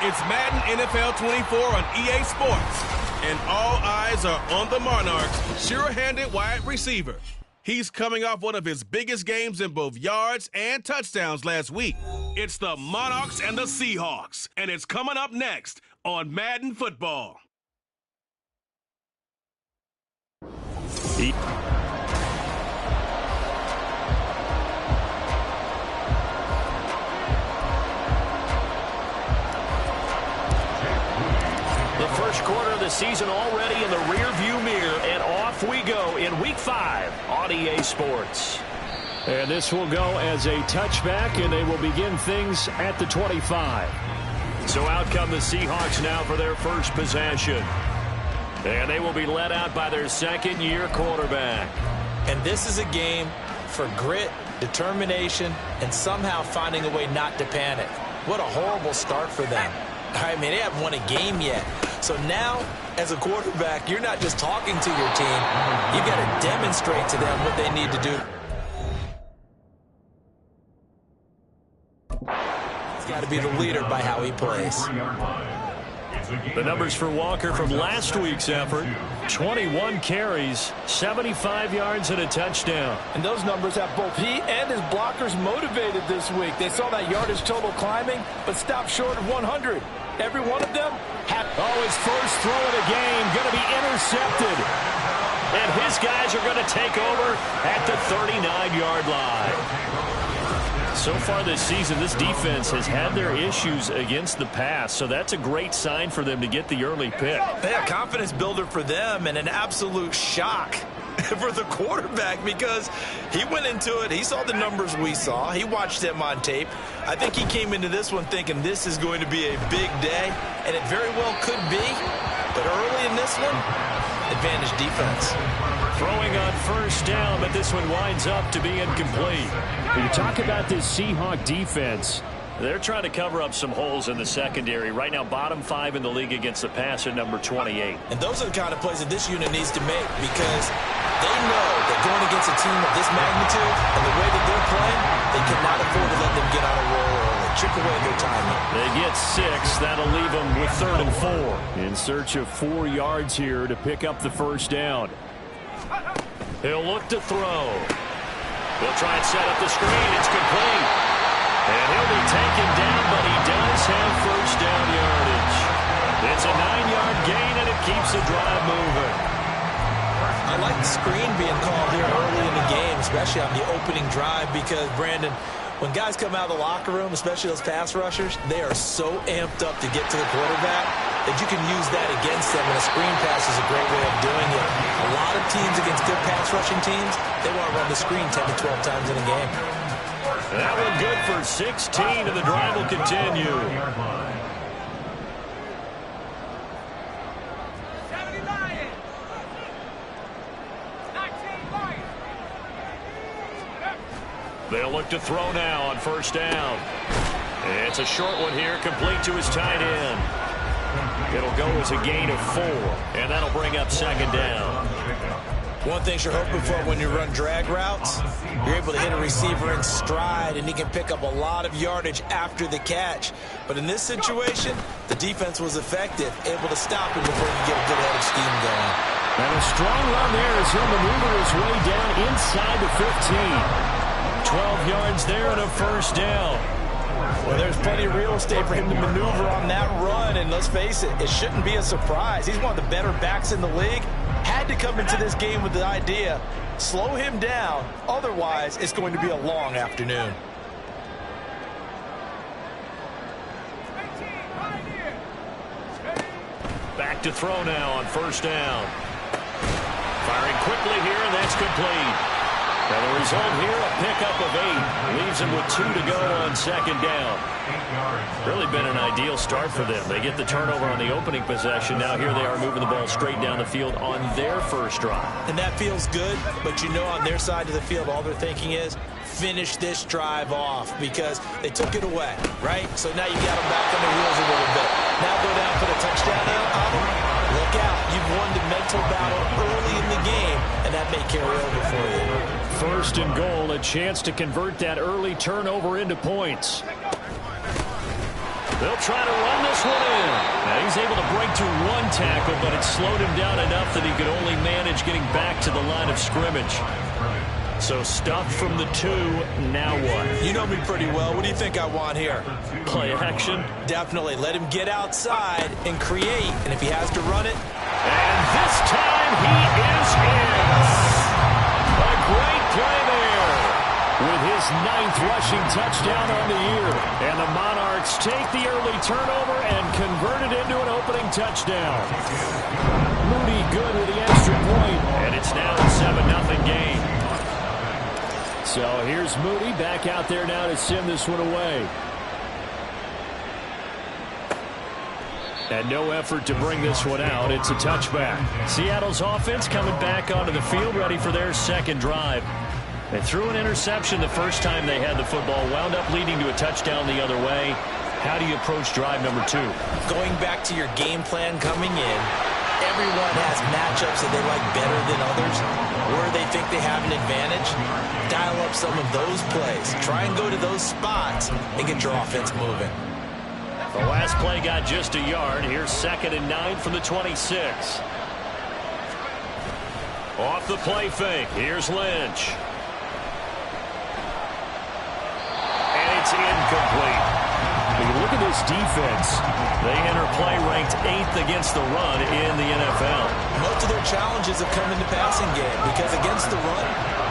It's Madden NFL 24 on EA Sports. And all eyes are on the Monarchs' sure-handed wide receiver. He's coming off one of his biggest games in both yards and touchdowns last week. It's the Monarchs and the Seahawks, and it's coming up next on Madden Football. The first quarter of the season already in the rearview mirror, and off we go in Week 5 on EA Sports. And this will go as a touchback, and they will begin things at the 25. So out come the Seahawks now for their first possession. And they will be led out by their second-year quarterback. And this is a game for grit, determination, and somehow finding a way not to panic. What a horrible start for them. I mean, they haven't won a game yet. So now, as a quarterback, you're not just talking to your team. You've got to demonstrate to them what they need to do. He's got to be the leader by how he plays. The numbers for Walker from last week's effort: 21 carries, 75 yards, and a touchdown. And those numbers have both he and his blockers motivated this week. They saw that yardage total climbing, but stopped short of 100. Every one of them had... Oh, his first throw of the game going to be intercepted. And his guys are going to take over at the 39-yard line. So far this season, this defense has had their issues against the pass, so that's a great sign for them to get the early pick. Yeah, confidence builder for them and an absolute shock for the quarterback because he went into it. He saw the numbers we saw. He watched them on tape. I think he came into this one thinking this is going to be a big day, and it very well could be. But early in this one, advantage defense. Throwing on first down, but this one winds up to be incomplete. When you talk about this Seahawk defense, they're trying to cover up some holes in the secondary. Right now, bottom 5 in the league against the pass at number 28. And those are the kind of plays that this unit needs to make because they know that going against a team of this magnitude and the way that they're playing, they cannot afford to let them get on a roll early. Chip away their timing. They get 6. That'll leave them with 3rd and 4. In search of 4 yards here to pick up the first down. He'll look to throw. He'll try and set up the screen. It's complete. And he'll be taken down, but he does have first down yardage. It's a 9-yard gain, and it keeps the drive moving. I like the screen being called here early in the game, especially on the opening drive, because, Brandon, when guys come out of the locker room, especially those pass rushers, they are so amped up to get to the quarterback that you can use that against them, and a screen pass is a great way of doing it. A lot of teams against good pass rushing teams, they want to run the screen 10 to 12 times in a game. That one good for 16, and the drive will continue. They'll look to throw now on first down. It's a short one here, complete to his tight end. It'll go as a gain of 4, and that'll bring up second down. One thing you're hoping for when you run drag routes, you're able to hit a receiver in stride, and he can pick up a lot of yardage after the catch. But in this situation, the defense was effective, able to stop him before you get a good head of steam going. And a strong run there as he'll maneuver his way down inside the 15. 12 yards there and a first down. Well, there's plenty of real estate for him to maneuver on that run, and let's face it, it shouldn't be a surprise. He's one of the better backs in the league. Had to come into this game with the idea, slow him down, otherwise it's going to be a long afternoon. Back to throw now on first down. Firing quickly here, and that's complete. And the result here, a pickup of 8. Leaves him with 2 to go on second down. Really been an ideal start for them. They get the turnover on the opening possession. Now here they are moving the ball straight down the field on their first drive. And that feels good, but you know on their side of the field, all they're thinking is, finish this drive off because they took it away, right? So now you got them back on their wheels a little bit. Now go down, put a touchdown on them. Look out. You've won the mental battle early in the game, and that may carry over for you. First and goal, a chance to convert that early turnover into points. They'll try to run this one in. Now he's able to break through one tackle, but it slowed him down enough that he could only manage getting back to the line of scrimmage. So stuffed from the 2, now what? You know me pretty well. What do you think I want here? Play action? Definitely. Let him get outside and create. And if he has to run it. And this time he is in. A great play there. With his 9th rushing touchdown on the year. And the Monarchs take the early turnover and convert it into an opening touchdown. Moody good with the extra point. And it's now a 7-0 game. So here's Moody back out there now to send this one away. And no effort to bring this one out. It's a touchback. Seattle's offense coming back onto the field, ready for their second drive. They threw an interception the first time they had the football, wound up leading to a touchdown the other way. How do you approach drive number 2? Going back to your game plan coming in, everyone has matchups that they like better than others, where they think they have an advantage. Dial up some of those plays. Try and go to those spots and get your offense moving. The last play got just a yard. Here's 2nd and 9 from the 26. Off the play fake. Here's Lynch. And it's incomplete. When you look at this defense, they enter play ranked 8th against the run in the NFL. Most of their challenges have come in the passing game because against the run,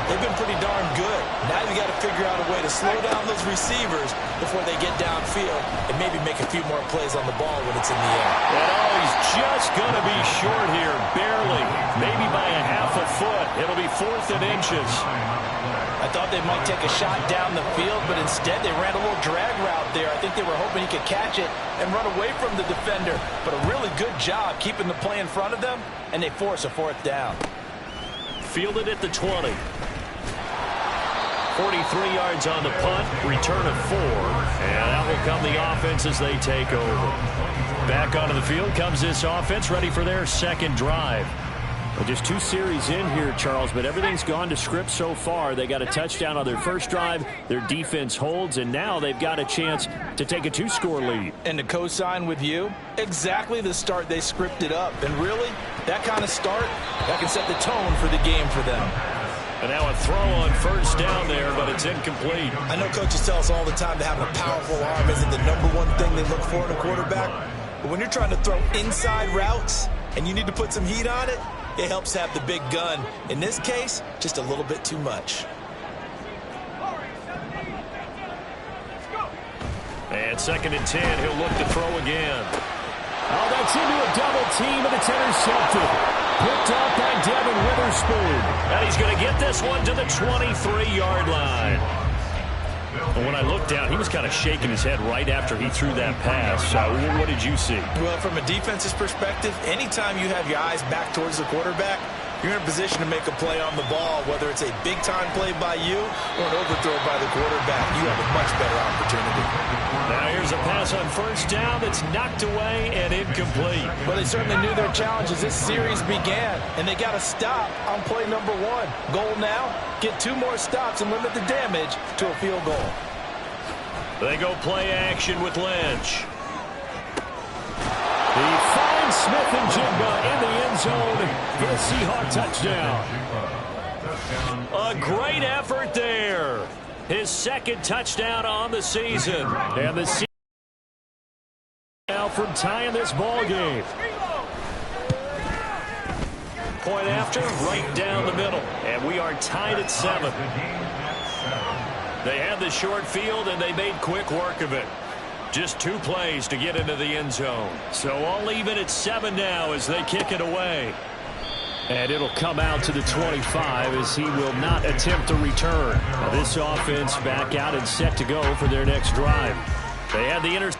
they've been pretty darn good. Now you got to figure out a way to slow down those receivers before they get downfield and maybe make a few more plays on the ball when it's in the air. And he's just going to be short here, barely, maybe by a half a foot. It'll be 4th and inches. I thought they might take a shot down the field, but instead they ran a little drag route there. I think they were hoping he could catch it and run away from the defender. But a really good job keeping the play in front of them, and they force a 4th down. Fielded at the 20. 43 yards on the punt, return of 4. And that will come the offense as they take over. Back onto the field comes this offense, ready for their second drive. Well, just 2 series in here, Charles, but everything's gone to script so far. They got a touchdown on their first drive. Their defense holds, and now they've got a chance to take a 2-score lead. And to co-sign with you, exactly the start they scripted up. And really, that kind of start, that can set the tone for the game for them. And now a throw on first down there, but it's incomplete. I know coaches tell us all the time that having a powerful arm isn't the #1 thing they look for in a quarterback. But when you're trying to throw inside routes and you need to put some heat on it, it helps have the big gun. In this case, just a little bit too much. And 2nd and 10, he'll look to throw again. Oh, that's into a double team, and it's intercepted. Picked up by Devin Witherspoon. And he's going to get this one to the 23-yard line. And when I looked down, he was kind of shaking his head right after he threw that pass. What did you see? Well, from a defense's perspective, anytime you have your eyes back towards the quarterback, you're in a position to make a play on the ball, whether it's a big-time play by you or an overthrow by the quarterback. You have a much better opportunity. Now here's a pass on first down that's knocked away and incomplete. Well, they certainly knew their challenge as this series began, and they got to stop on play number 1. Goal now, get 2 more stops and limit the damage to a field goal. They go play action with Lynch. He finds Smith and Jigba in the end zone for the Seahawk touchdown. A great effort there. His 2nd touchdown on the season. And the Seahawks now from tying this ball game. Point after, right down the middle. And we are tied at 7. They had the short field, and they made quick work of it. Just 2 plays to get into the end zone. So all even at 7 now as they kick it away. And it'll come out to the 25 as he will not attempt to return. Now this offense back out and set to go for their next drive. They had the interception.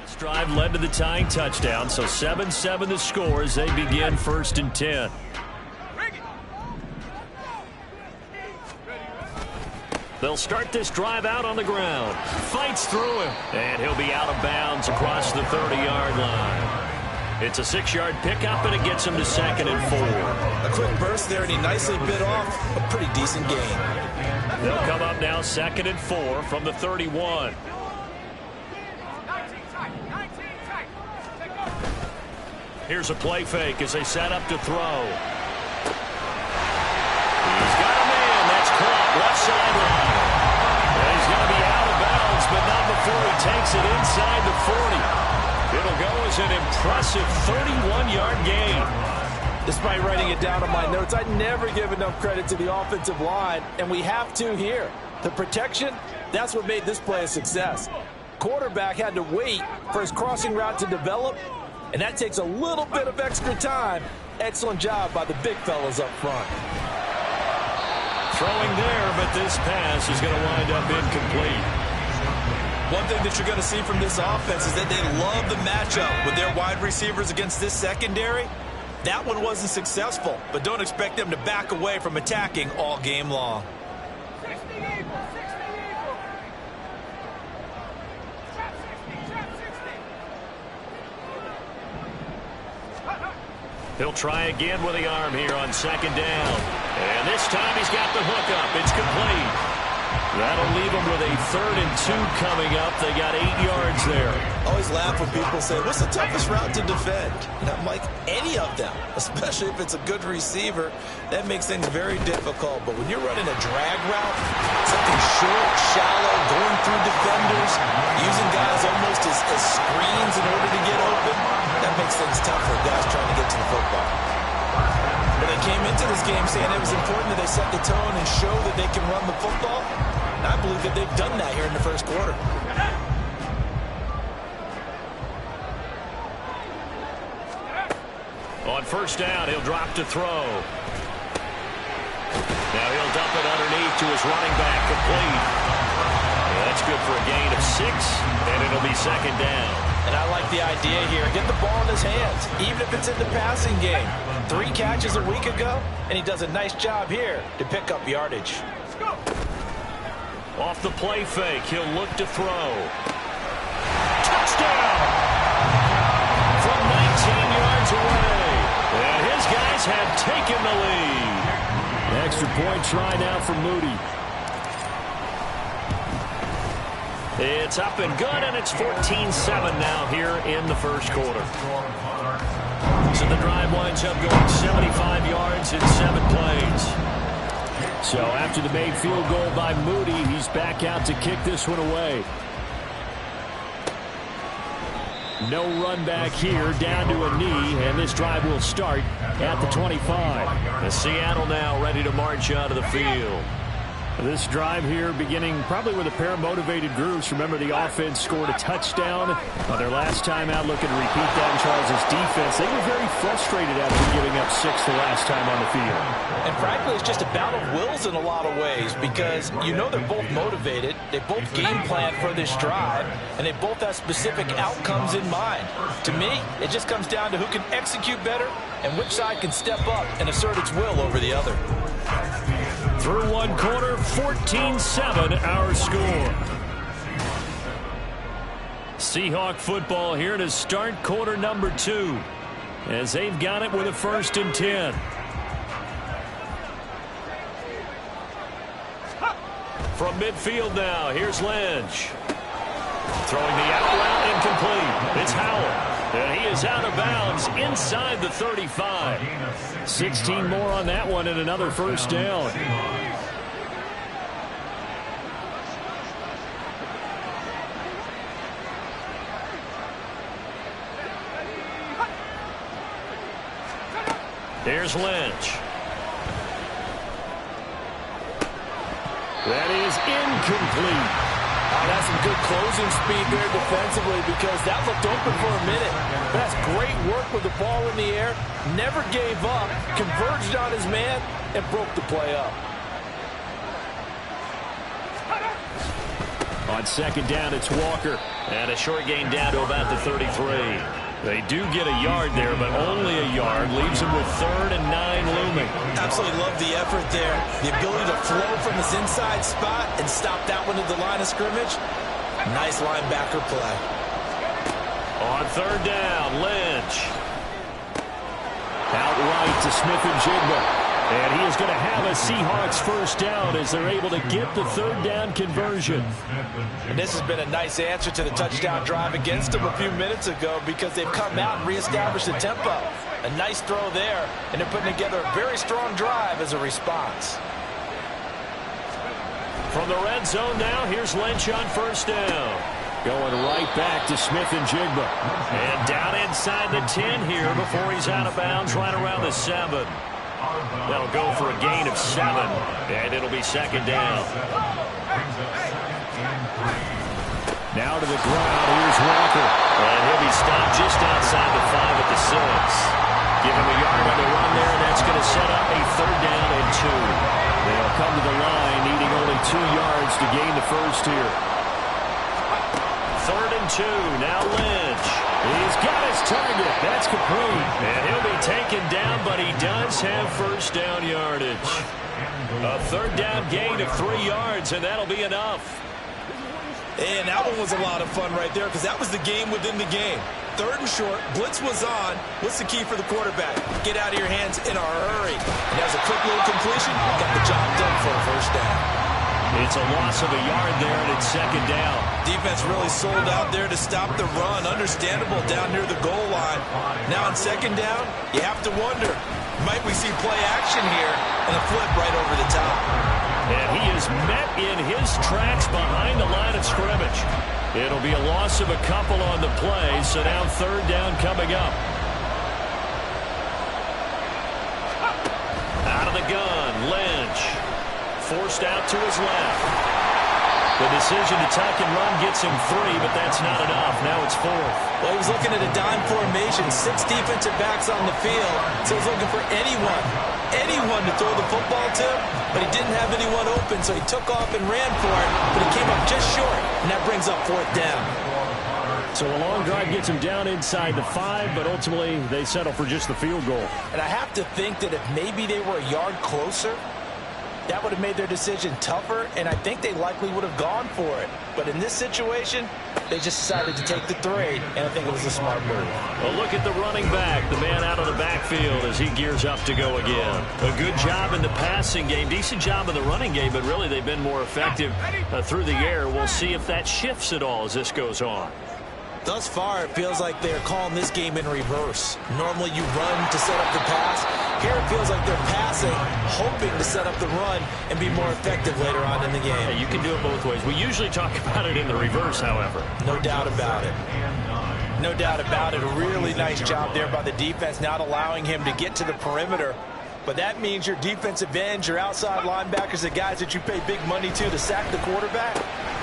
This drive led to the tying touchdown, so 7-7 the score as they begin 1st and 10. They'll start this drive out on the ground. Fights through him. And he'll be out of bounds across the 30-yard line. It's a 6-yard pickup, and it gets him to 2nd and 4. A quick burst there, and he nicely bit off a pretty decent gain. They'll come up now 2nd and 4 from the 31. Here's a play fake as they set up to throw. He's got a man. That's caught left sideline. And he's going to be out of bounds, but not before he takes it inside the 40. It'll go as an impressive 31-yard gain. Despite writing it down on my notes, I never give enough credit to the offensive line, and we have to here. The protection, that's what made this play a success. Quarterback had to wait for his crossing route to develop, and that takes a little bit of extra time. Excellent job by the big fellas up front. Throwing there, but this pass is going to wind up incomplete. One thing that you're going to see from this offense is that they love the matchup with their wide receivers against this secondary. That one wasn't successful, but don't expect them to back away from attacking all game long. He'll try again with the arm here on 2nd down. And this time he's got the hook up. It's complete. That'll leave them with a 3rd and 2 coming up. They got 8 yards there. Always laugh when people say, what's the toughest route to defend? And I'm like, any of them, especially if it's a good receiver. That makes things very difficult. But when you're running a drag route, something short, shallow, going through defenders, using guys almost as screens in order to get open, that makes things tough for guys trying to get to the football. But they came into this game saying it was important that they set the tone and show that they can run the football. And I believe that they've done that here in the first quarter. On 1st down, he'll drop to throw. Now he'll dump it underneath to his running back, complete. That's good for a gain of 6, and it'll be 2nd down. And I like the idea here. Get the ball in his hands, even if it's in the passing game. 3 catches a week ago, and he does a nice job here to pick up yardage. Let's go. Off the play fake, he'll look to throw. Touchdown! From 19 yards away. And his guys have taken the lead. Extra point try now for Moody. It's up and good, and it's 14-7 now here in the first quarter. So the drive winds up going 75 yards in 7 plays. So after the made field goal by Moody, he's back out to kick this one away. No run back here, down to a knee, and this drive will start at the 25. The Seattle now ready to march out of the field. This drive here beginning probably with a pair of motivated groups. Remember, the offense scored a touchdown on their last time out. Looking to repeat that in Charles' defense. They were very frustrated after giving up 6 the last time on the field. And frankly, it's just a battle of wills in a lot of ways because you know they're both motivated. They both game plan for this drive, and they both have specific outcomes in mind. To me, it just comes down to who can execute better and which side can step up and assert its will over the other. Through 1 quarter, 14-7 our score. Seahawk football here to start quarter number 2 as they've got it with a 1st and 10. From midfield now, here's Lynch. Throwing the out route incomplete. It's Howell. And he is out of bounds inside the 35. 16 more on that one and another 1st down. Here's Lynch. That is incomplete. That's some good closing speed there defensively because that looked open for a minute. But that's great work with the ball in the air. Never gave up, converged on his man, and broke the play up. On 2nd down, it's Walker. And a short gain down to about the 33. They do get a yard there, but only a yard. Leaves them with 3rd and 9 looming. Absolutely love the effort there. The ability to flow from his inside spot and stop that one at the line of scrimmage. Nice linebacker play. On 3rd down, Lynch. Out right to Smith-Njigba. And he is going to have a Seahawks first down as they're able to get the 3rd down conversion. And this has been a nice answer to the touchdown drive against them a few minutes ago because they've come out and reestablished the tempo. A nice throw there, and they're putting together a very strong drive as a response. From the red zone now, here's Lynch on first down. Going right back to Smith-Njigba. And down inside the 10 here before he's out of bounds right around the 7. They'll go for a gain of 7, and it'll be 2nd down. Now to the ground, here's Walker. And he'll be stopped just outside the 5 at the 6. Give him a yard on the run there, and that's going to set up a 3rd down and 2. They'll come to the line, needing only 2 yards to gain the first here. 3rd and 2, now Lynch. He's got his target. That's complete. And he'll be taken down, but he does have first down yardage. A 3rd down gain of 3 yards, and that'll be enough. And that one was a lot of fun right there because that was the game within the game. 3rd and short, blitz was on. What's the key for the quarterback? Get out of your hands in a hurry. And that was a quick little completion. Got the job done for a first down. It's a loss of a yard there, and it's 2nd down. Defense really sold out there to stop the run. Understandable down near the goal line. Now on 2nd down, you have to wonder, might we see play action here and a flip right over the top? And he is met in his tracks behind the line of scrimmage. It'll be a loss of a couple on the play, so now 3rd down coming up. Out of the gun, Lynch. Forced out to his left. The decision to tuck and run gets him 3, but that's not enough. Now it's 4th. Well, he was looking at a dime formation, 6 defensive backs on the field, so he's looking for anyone to throw the football to, but he didn't have anyone open, so he took off and ran for it, but he came up just short, and that brings up 4th down. So a long drive gets him down inside the 5, but ultimately they settle for just the field goal. And I have to think that if maybe they were a yard closer, that would have made their decision tougher, and I think they likely would have gone for it. But in this situation, they just decided to take the 3, and I think it was a smart move. Well, look at the running back, the man out of the backfield as he gears up to go again. A good job in the passing game, decent job in the running game, but really they've been more effective through the air. We'll see if that shifts at all as this goes on. Thus far, it feels like they're calling this game in reverse. Normally you run to set up the pass. Here it feels like they're passing, hoping to set up the run and be more effective later on in the game. Yeah, you can do it both ways. We usually talk about it in the reverse, however. No doubt about it. No doubt about it. A really nice job there by the defense, not allowing him to get to the perimeter. But that means your defensive ends, your outside linebackers, the guys that you pay big money to sack the quarterback,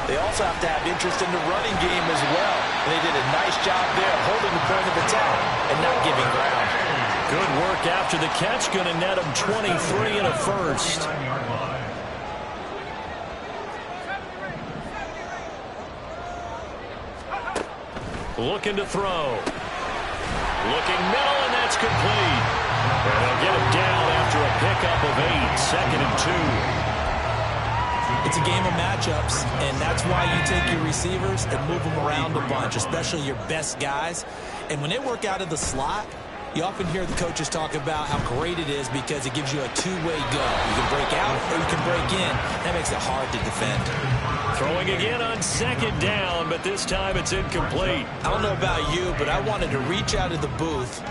they also have to have interest in the running game as well. And they did a nice job there holding the point of attack and not giving ground. Good work after the catch. Going to net them 23 and a first. Looking to throw. Looking middle, and that's complete. And they'll get him down after a pickup of 8. 2nd and 2. It's a game of matchups, and that's why you take your receivers and move them around a bunch, especially your best guys. And when they work out of the slot, you often hear the coaches talk about how great it is because it gives you a two-way go. You can break out or you can break in. That makes it hard to defend. Throwing again on 2nd down, but this time it's incomplete. I don't know about you, but I wanted to reach out of the booth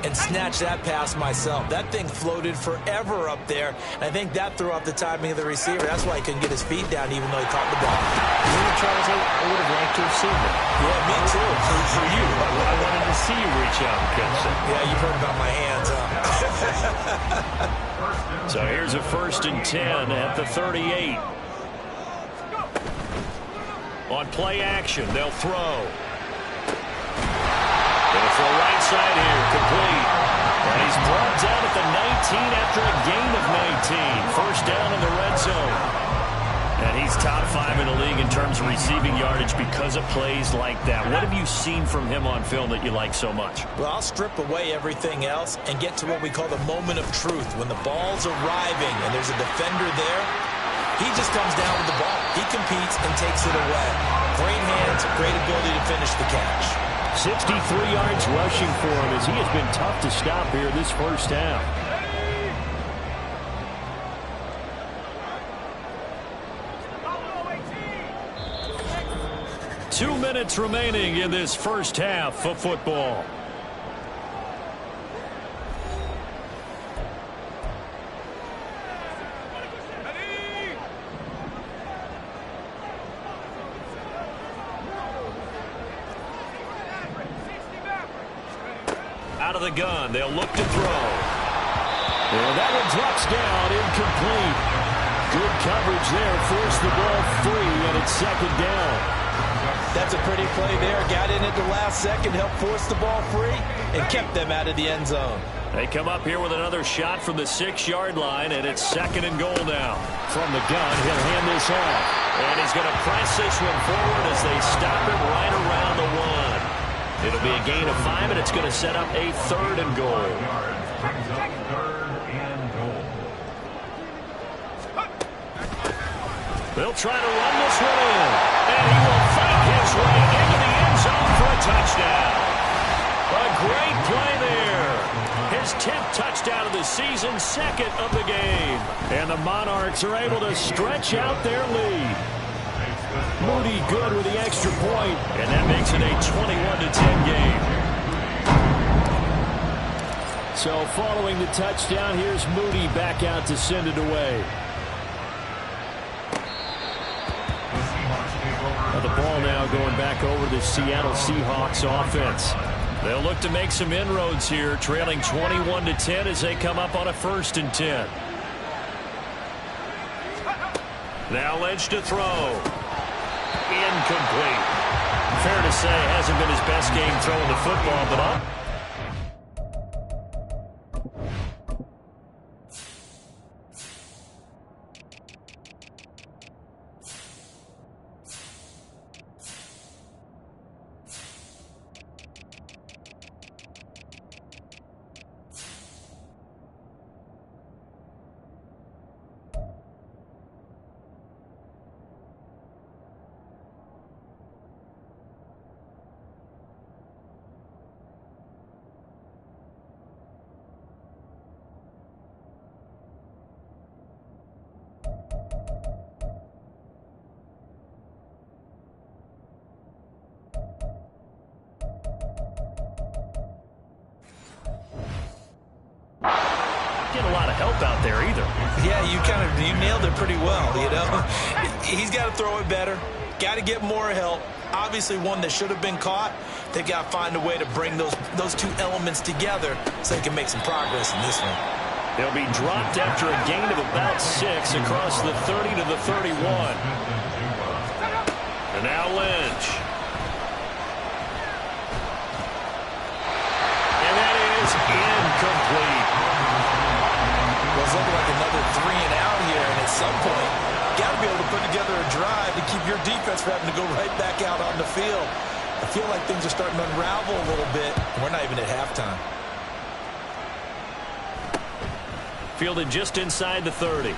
and snatch that pass myself. That thing floated forever up there, and I think that threw off the timing of the receiver. That's why he couldn't get his feet down even though he caught the ball. You know, Charles, I would have liked to have seen that. Yeah, me too. For you, I wanted to see you reach out and catch that. Yeah, you've heard about my hands, huh? So here's a 1st and 10 at the 38. On play action, they'll throw. Gonna throw right side here, complete. And he's brought down at the 19 after a gain of 19. First down in the red zone. And he's top 5 in the league in terms of receiving yardage because of plays like that. What have you seen from him on film that you like so much? Well, I'll strip away everything else and get to what we call the moment of truth. When the ball's arriving and there's a defender there, he just comes down with the ball. He competes and takes it away. Great hands, great ability to finish the catch. 63 yards rushing for him as he has been tough to stop here this first half. Two minutes remaining in this first half of football. Out of the gun, they'll look to throw. And that one drops down, incomplete. Good coverage there, forced the ball free, and it's second down. That's a pretty play there. Got in at the last second, helped force the ball free, and kept them out of the end zone. They come up here with another shot from the 6-yard line, and it's second and goal now. From the gun, he'll hand this off. And he's going to press this one forward as they stop him right around the 1. It'll be a gain of 5, and it's going to set up a third and goal. They'll try to run this one in. And he will fight his way into the end zone for a touchdown. A great play there. His 10th touchdown of the season, second of the game. And the Monarchs are able to stretch out their lead. Moody good with the extra point, and that makes it a 21-10 game. So following the touchdown, here's Moody back out to send it away. The ball now going back over the Seattle Seahawks offense. They'll look to make some inroads here, trailing 21-10 as they come up on a 1st and 10. Now Lynch to throw. Incomplete. Fair to say, hasn't been his best game throwing the football, but up. Get a lot of help out there either. Yeah, you nailed it pretty well, you know. He's got to throw it better. Got to get more help. Obviously one that should have been caught. They got to find a way to bring those two elements together so they can make some progress in this one. They'll be dropped after a gain of about 6 across the 30 to the 31. And now Lynch. And that is incomplete. Well, it's looking like another 3 and out here, and at some point, got to be able to put together a drive to keep your defense from having to go right back out on the field. I feel like things are starting to unravel a little bit. We're not even at halftime. Fielded just inside the 30.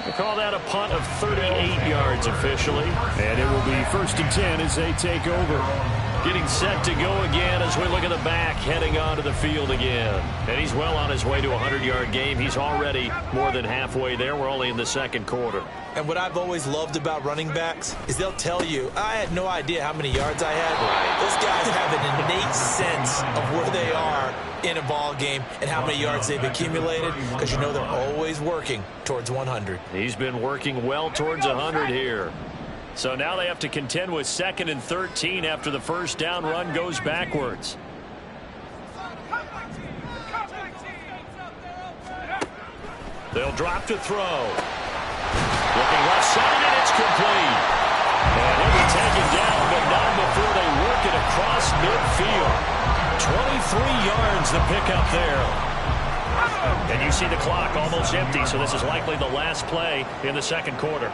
They call that a punt of 38 yards officially. And it will be 1st and 10 as they take over. Getting set to go again as we look at the back, heading onto the field again. And he's well on his way to a 100-yard game. He's already more than halfway there. We're only in the 2nd quarter. And what I've always loved about running backs is they'll tell you, I had no idea how many yards I had. Those guys have an innate sense of where they are in a ball game and how many yards they've accumulated, because you know they're always working towards 100. He's been working well towards 100 here. So now they have to contend with 2nd and 13 after the first down run goes backwards. They'll drop to throw. Looking left side, and it's complete. And he'll be taken down, but not before they work it across midfield. 23 yards the pickup there. And you see the clock almost empty, so this is likely the last play in the 2nd quarter.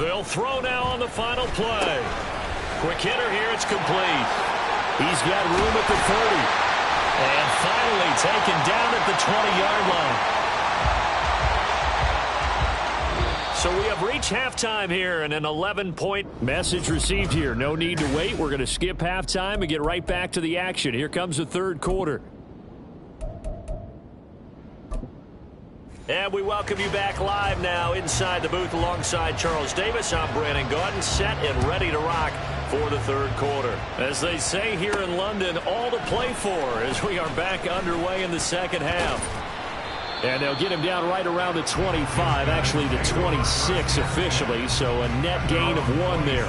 They'll throw now on the final play. Quick hitter here. It's complete. He's got room at the 30. And finally taken down at the 20-yard line. So we have reached halftime here, and an 11-point message received here. No need to wait. We're going to skip halftime and get right back to the action. Here comes the third quarter. And we welcome you back live now inside the booth alongside Charles Davis. I'm Brandon Gaudin, set and ready to rock for the third quarter. As they say here in London, all to play for as we are back underway in the second half. And they'll get him down right around the 25, actually the 26 officially, so a net gain of 1 there.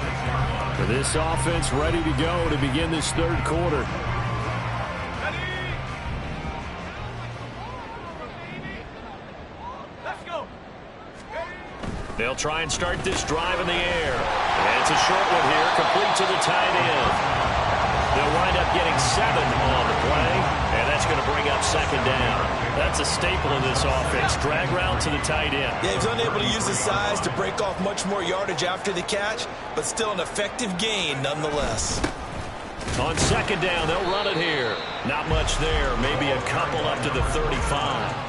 For this offense ready to go to begin this third quarter. They'll try and start this drive in the air. And it's a short one here, complete to the tight end. They'll wind up getting 7 on the play, and that's going to bring up second down. That's a staple of this offense, drag route to the tight end. Yeah, he was unable to use his size to break off much more yardage after the catch, but still an effective gain nonetheless. On second down, they'll run it here. Not much there, maybe a couple up to the 35.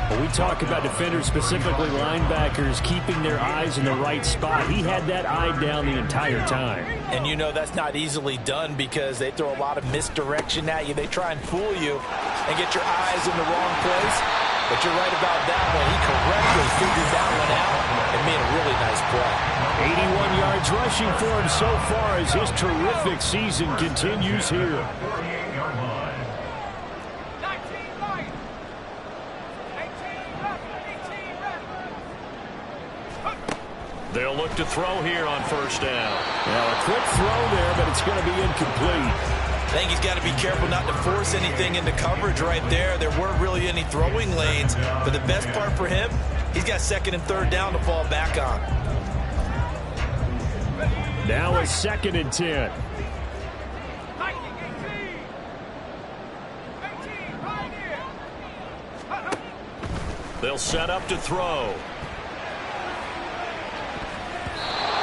When we talk about defenders, specifically linebackers, keeping their eyes in the right spot, he had that eye down the entire time. And you know that's not easily done because they throw a lot of misdirection at you. They try and fool you and get your eyes in the wrong place. But you're right about that one. He correctly figured that one out and made a really nice play. 81 yards rushing for him so far as his terrific season continues here. They'll look to throw here on first down. Now a quick throw there, but it's going to be incomplete. I think he's got to be careful not to force anything into coverage right there. There weren't really any throwing lanes. But the best part for him, he's got second and third down to fall back on. Now a 2nd and 10. They'll set up to throw.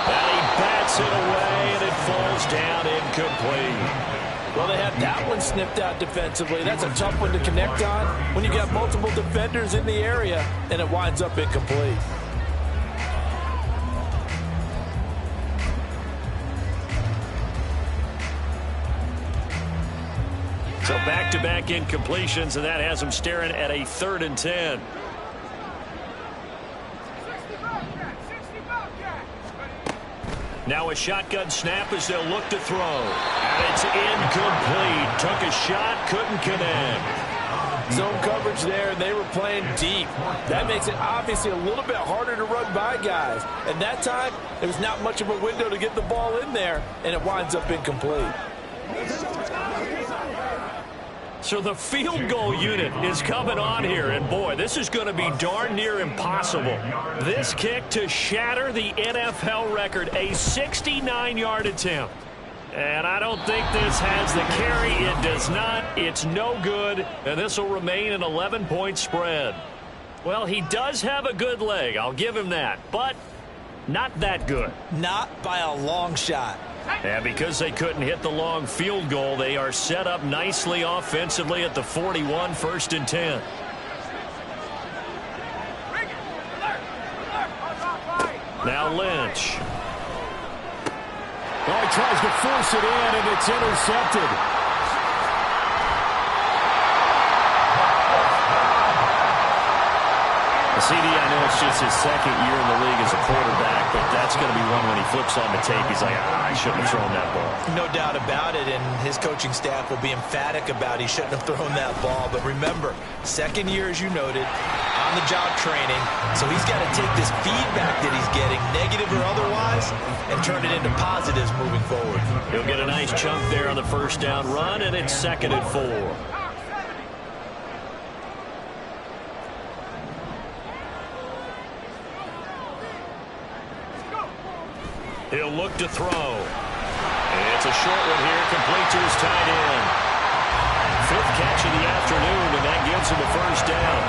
And he bats it away, and it falls down incomplete. Well, they had that one snipped out defensively. That's a tough one to connect on when you got multiple defenders in the area, and it winds up incomplete. So back-to-back incompletions, and that has them staring at a 3rd and 10. Now a shotgun snap as they'll look to throw. And it's incomplete. Took a shot, couldn't connect. Zone coverage there, and they were playing deep. That makes it obviously a little bit harder to run by guys. And that time, there was not much of a window to get the ball in there, and it winds up incomplete. So the field goal unit is coming on here, and boy, this is going to be darn near impossible. This kick to shatter the NFL record, a 69-yard attempt. And I don't think this has the carry. It does not. It's no good, and this will remain an 11-point spread. Well, he does have a good leg. I'll give him that, but not that good. Not by a long shot. And because they couldn't hit the long field goal, they are set up nicely offensively at the 41, 1st and 10. Now Lynch. Oh, he tries to force it in, and it's intercepted. CD, I know it's just his 2nd year in the league as a quarterback, but that's going to be one when he flips on the tape. He's like, I shouldn't have thrown that ball. No doubt about it, and his coaching staff will be emphatic about he shouldn't have thrown that ball. But remember, 2nd year, as you noted, on-the-job training, so he's got to take this feedback that he's getting, negative or otherwise, and turn it into positives moving forward. He'll get a nice chunk there on the first down run, and it's 2nd and 4. He'll look to throw. It's a short one here, complete to his tight end. 5th catch of the afternoon, and that gives him a first down.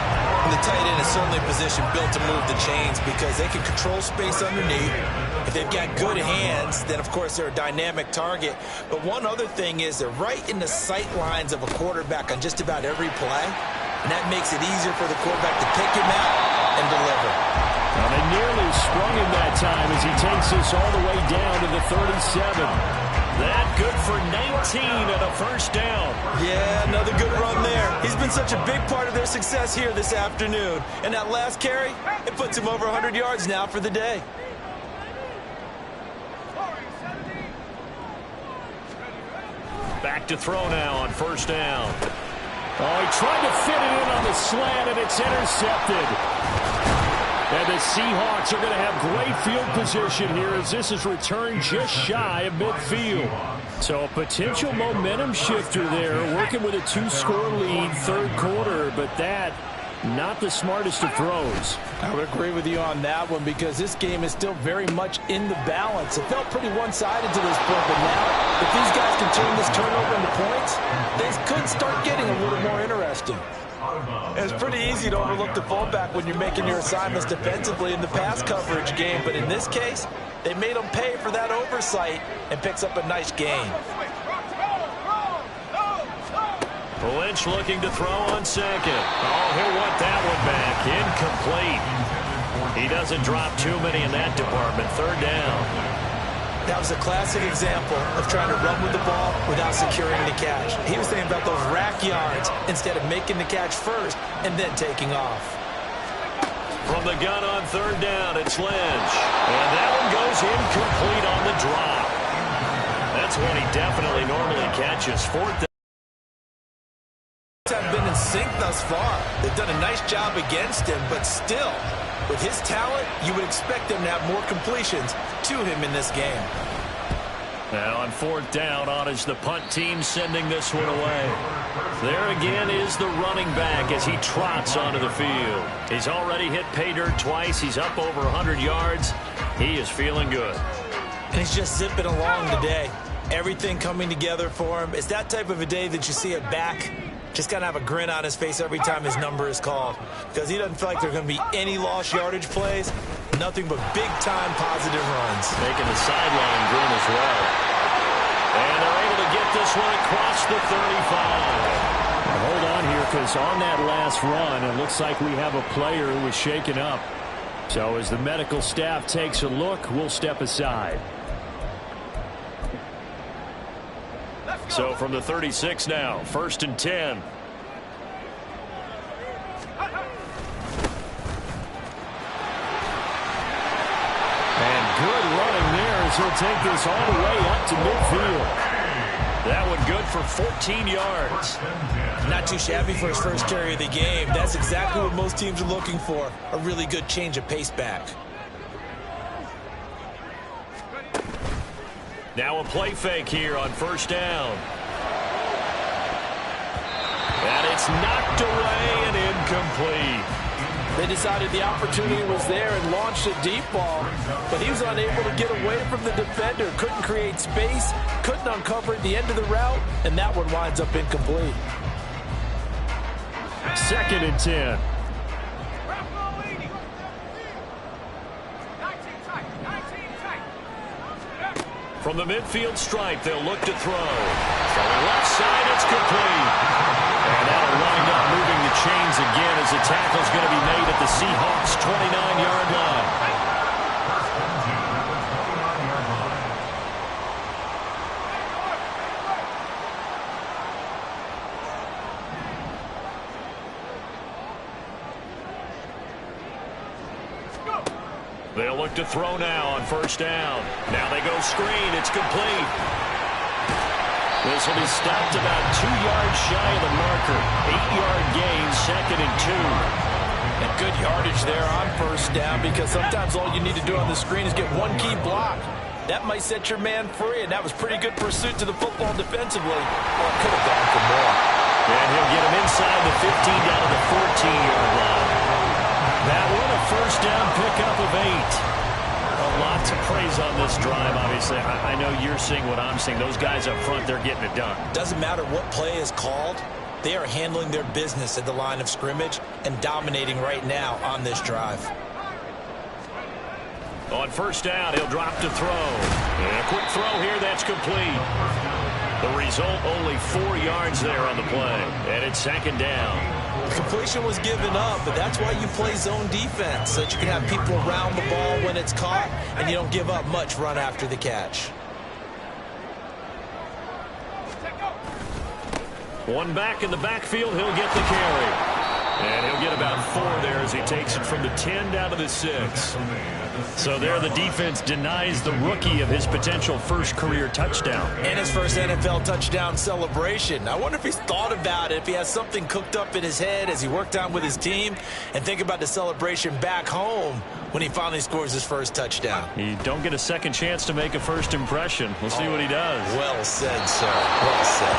And the tight end is certainly a position built to move the chains because they can control space underneath. If they've got good hands, then, of course, they're a dynamic target. But one other thing is they're right in the sight lines of a quarterback on just about every play. And that makes it easier for the quarterback to pick him out and deliver. Well, they nearly sprung him that time as he takes this all the way down to the 37. That good for 19 and a first down. Yeah, another good run there. He's been such a big part of their success here this afternoon. And that last carry, it puts him over 100 yards now for the day. Back to throw now on first down. Oh, he tried to fit it in on the slant, and it's intercepted. And the Seahawks are going to have great field position here as this is returned just shy of midfield. So a potential momentum shifter there, working with a 2-score lead, third quarter, but that not the smartest of throws. I would agree with you on that one because this game is still very much in the balance. It felt pretty one-sided to this point, but now if these guys can turn this turnover into points, things could start getting a little more interesting. It's pretty easy to overlook the fullback when you're making your assignments defensively in the pass coverage game, but in this case, they made him pay for that oversight and picks up a nice gain. Lynch looking to throw on second. Oh, he'll want that one back. Incomplete. He doesn't drop too many in that department. Third down. That was a classic example of trying to run with the ball without securing the catch. He was thinking about those rack yards instead of making the catch first and then taking off. From the gun on third down, it's Lynch. And that one goes incomplete on the drop. That's one he definitely normally catches. Fourth down. Have been in sync thus far. They've done a nice job against him, but still, with his talent, you would expect them to have more completions to him in this game. Now on fourth down, on is the punt team sending this one away. There again is the running back as he trots onto the field. He's already hit pay dirt twice. He's up over 100 yards. He is feeling good. And he's just zipping along today. Everything coming together for him. It's that type of a day that you see a back just got to have a grin on his face every time his number is called because he doesn't feel like there are going to be any lost yardage plays, nothing but big-time positive runs. Making the sideline grin as well. And they're able to get this one across the 35. Now hold on here because on that last run, it looks like we have a player who was shaken up. So as the medical staff takes a look, we'll step aside. So from the 36 now, 1st and 10. And good running there as he'll take this all the way up to midfield. That one good for 14 yards. Not too shabby for his first carry of the game. That's exactly what most teams are looking for, a really good change of pace back. Now a play fake here on first down. And it's knocked away and incomplete. They decided the opportunity was there and launched a deep ball, but he was unable to get away from the defender, couldn't create space, couldn't uncover at the end of the route, and that one winds up incomplete. 2nd and 10. From the midfield stripe, they'll look to throw. From the left side, it's complete. And that'll wind up moving the chains again as the tackle's going to be made at the Seahawks' 29-yard line. They'll look to throw now on first down. Now they go screen. It's complete. This will be stopped about 2 yards shy of the marker. 8-yard gain, 2nd and 2. And good yardage there on first down because sometimes all you need to do on the screen is get one key block. That might set your man free, and that was pretty good pursuit to the football defensively. Well, it could have gone for more. And he'll get him inside the 15 down to the 14-yard line. That one a first down pickup of 8. A lot to praise on this drive, obviously. I know you're seeing what I'm seeing. Those guys up front, they're getting it done. Doesn't matter what play is called. They are handling their business at the line of scrimmage and dominating right now on this drive. On first down, he'll drop to throw. And a quick throw here, that's complete. The result, only 4 yards there on the play. And it's second down. Completion was given up, but that's why you play zone defense, so that you can have people around the ball when it's caught, and you don't give up much run after the catch. One back in the backfield, he'll get the carry. And he'll get about 4 there as he takes it from the 10 down to the 6. So there the defense denies the rookie of his potential first career touchdown. And his first NFL touchdown celebration. I wonder if he's thought about it, if he has something cooked up in his head as he worked on with his team, and think about the celebration back home when he finally scores his first touchdown. You don't get a second chance to make a first impression. We'll see what he does. Well said, sir. Well said.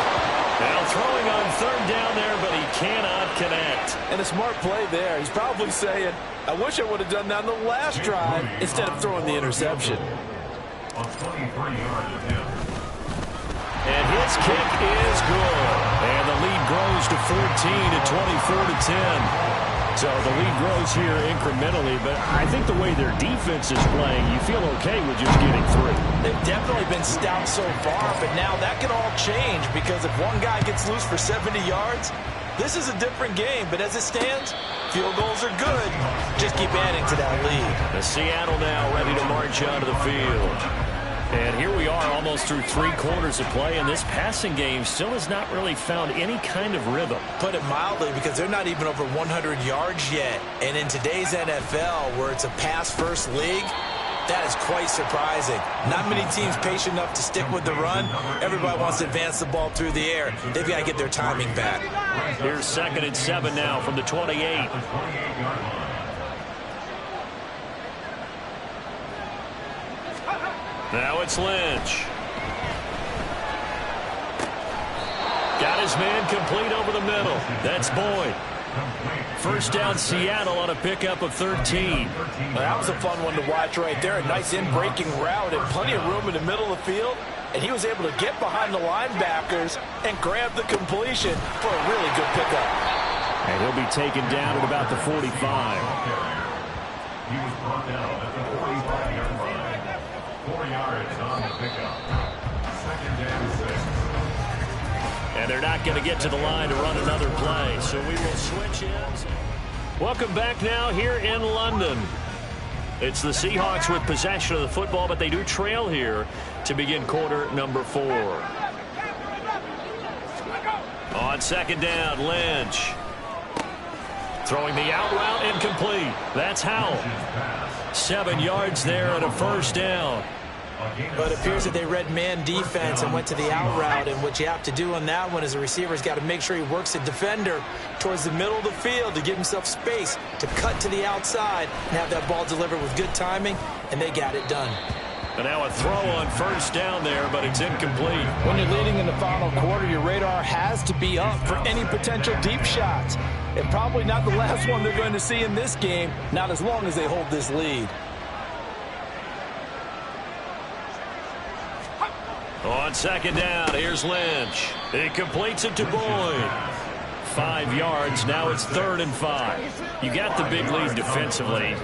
Now throwing on third down there, but he cannot connect. And a smart play there. He's probably saying, I wish I would have done that on the last drive instead of throwing the interception. And his kick is good. And the lead grows to 14 at 24-10. So the lead grows here incrementally, but I think the way their defense is playing, you feel okay with just getting 3. They've definitely been stout so far, but now that can all change because if one guy gets loose for 70 yards, this is a different game. But as it stands, field goals are good. Just keep adding to that lead. The Seattle now ready to march onto the field. And here we are almost through 3 quarters of play, and this passing game still has not really found any kind of rhythm. Put it mildly, because they're not even over 100 yards yet. And in today's NFL, where it's a pass-first league, that is quite surprising. Not many teams patient enough to stick with the run. Everybody wants to advance the ball through the air. They've got to get their timing back. Here's 2nd and 7 now from the 28. Now it's Lynch. Got his man complete over the middle. That's Boyd. First down Seattle on a pickup of 13. Well, that was a fun one to watch right there. A nice in-breaking route and plenty of room in the middle of the field. And he was able to get behind the linebackers and grab the completion for a really good pickup. And he'll be taken down at about the 45. He was brought down at the 45-yard line. 4 yards on the pickup. 2nd and 6. And they're not going to get to the line to run another play. So we will switch ends. Welcome back now here in London. It's the Seahawks with possession of the football, but they do trail here to begin quarter number 4. On 2nd down, Lynch. Throwing the out route incomplete. That's Howell. 7 yards there and a first down. But it appears that they read man defense and went to the out route, and what you have to do on that one is a receiver's got to make sure he works the defender towards the middle of the field to give himself space to cut to the outside and have that ball delivered with good timing, and they got it done. And now a throw on first down there, but it's incomplete. When you're leading in the final quarter, your radar has to be up for any potential deep shots. And probably not the last one they're going to see in this game, not as long as they hold this lead. On 2nd down, here's Lynch. He completes it to Boyd. 5 yards, now it's 3rd and 5. You got the big lead defensively.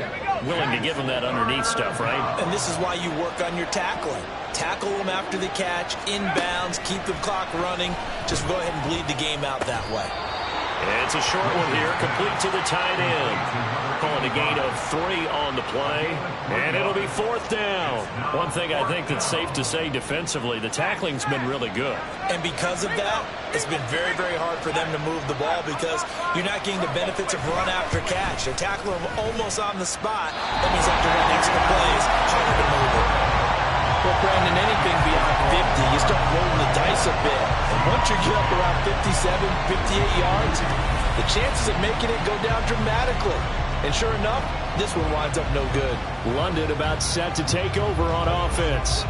Willing to give them that underneath stuff, right? And this is why you work on your tackling. Tackle them after the catch, inbounds, keep the clock running. Just go ahead and bleed the game out that way. And it's a short one here, complete to the tight end. Calling a gain of 3 on the play, and it'll be 4th down. One thing I think that's safe to say defensively, the tackling's been really good. And because of that, it's been very, very hard for them to move the ball because you're not getting the benefits of run after catch. They're tackling them almost on the spot. That means after run extra plays, harder to move it. Well, Brandon, anything beyond 50, you start rolling the dice a bit. And once you get up around 57, 58 yards, the chances of making it go down dramatically. And sure enough, this one winds up no good. London about set to take over on offense.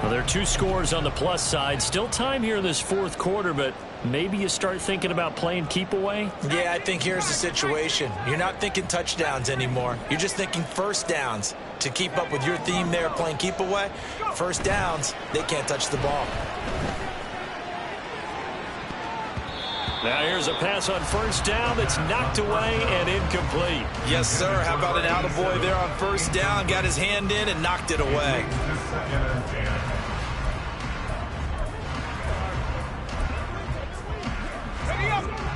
Well, there are 2 scores on the plus side. Still time here in this 4th quarter, but maybe you start thinking about playing keep away? Yeah, I think here's the situation. You're not thinking touchdowns anymore. You're just thinking first downs. To keep up with your theme there, playing keep away, first downs, they can't touch the ball. Now here's a pass on first down that's knocked away and incomplete. Yes, sir. How about an attaboy there on first down? Got his hand in and knocked it away.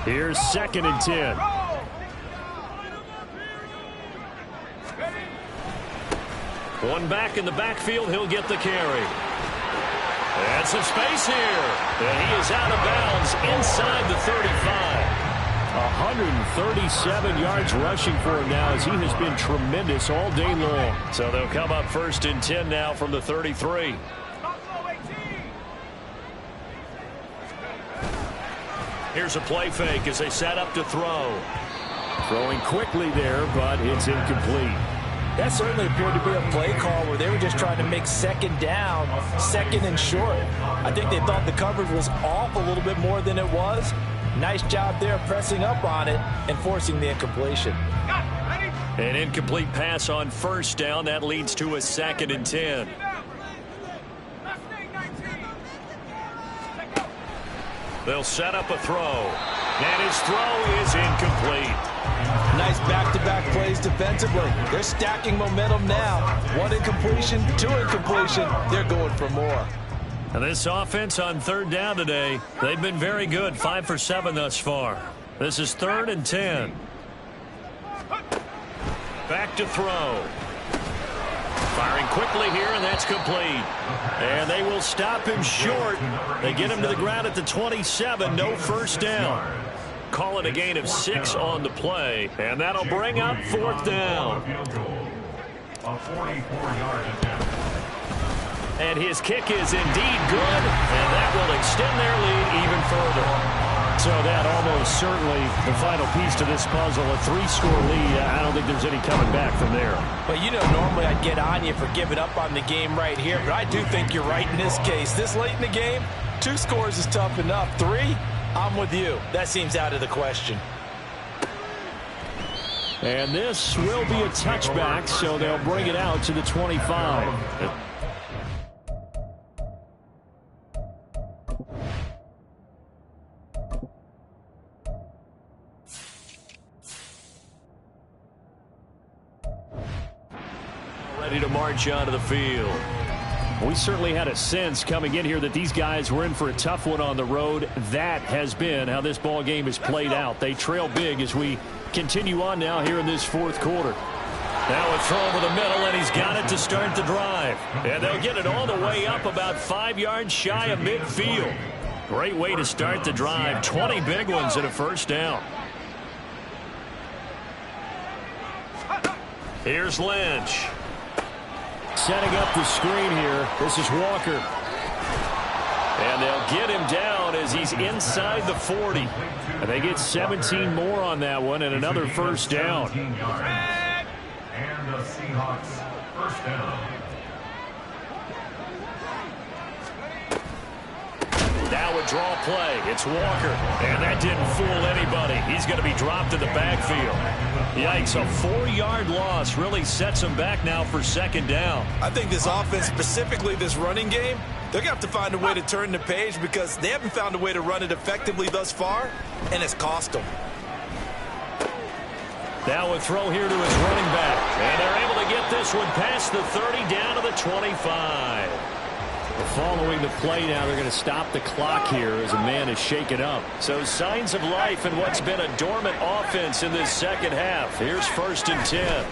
Here's 2nd and 10. One back in the backfield. He'll get the carry. And some space here. And he is out of bounds inside the 35. 137 yards rushing for him now as he has been tremendous all day long. So they'll come up 1st and 10 now from the 33. Here's a play fake as they set up to throw. Throwing quickly there, but it's incomplete. That certainly appeared to be a play call where they were just trying to make 2nd down, 2nd and short. I think they thought the coverage was off a little bit more than it was. Nice job there pressing up on it and forcing the incompletion. An incomplete pass on first down. That leads to a 2nd and 10. They'll set up a throw. And his throw is incomplete. Nice back-to-back plays defensively. They're stacking momentum now. 1 incompletion, 2 incompletion. They're going for more. And this offense on 3rd down today, they've been very good. 5 for 7 thus far. This is 3rd and 10. Back to throw. Firing quickly here, and that's complete. And they will stop him short. They get him to the ground at the 27. No first down. Call it a gain of 6 on the play. And that'll bring up 4th down. And his kick is indeed good. And that will extend their lead even further. So that almost certainly the final piece to this puzzle. A 3-score lead. I don't think there's any coming back from there. But you know, normally I'd get on you for giving up on the game right here. But I do think you're right in this case. This late in the game, 2 scores is tough enough. 3, I'm with you. That seems out of the question. And this will be a touchback, so they'll bring it out to the 25. Ready to march onto the field. We certainly had a sense coming in here that these guys were in for a tough one on the road. That has been how this ball game has played out. They trail big as we continue on now here in this 4th quarter. Now a throw over the middle, and he's got it to start the drive. And they'll get it all the way up about 5 yards shy of midfield. Great way to start the drive. 20 big ones and a first down. Here's Lynch. Setting up the screen here. This is Walker. And they'll get him down as he's inside the 40. And they get 17 more on that one and another first down. And the Seahawks first down. Now a draw play. It's Walker. And that didn't fool anybody. He's going to be dropped in the backfield. Yikes, a 4-yard loss really sets him back now for 2nd down. I think this offense, specifically this running game, they're going to have to find a way to turn the page because they haven't found a way to run it effectively thus far, and it's cost them. Now a throw here to his running back. And they're able to get this one past the 30 down to the 25. Following the play now, they're going to stop the clock here as a man is shaken up. So signs of life in what's been a dormant offense in this 2nd half. Here's 1st and 10.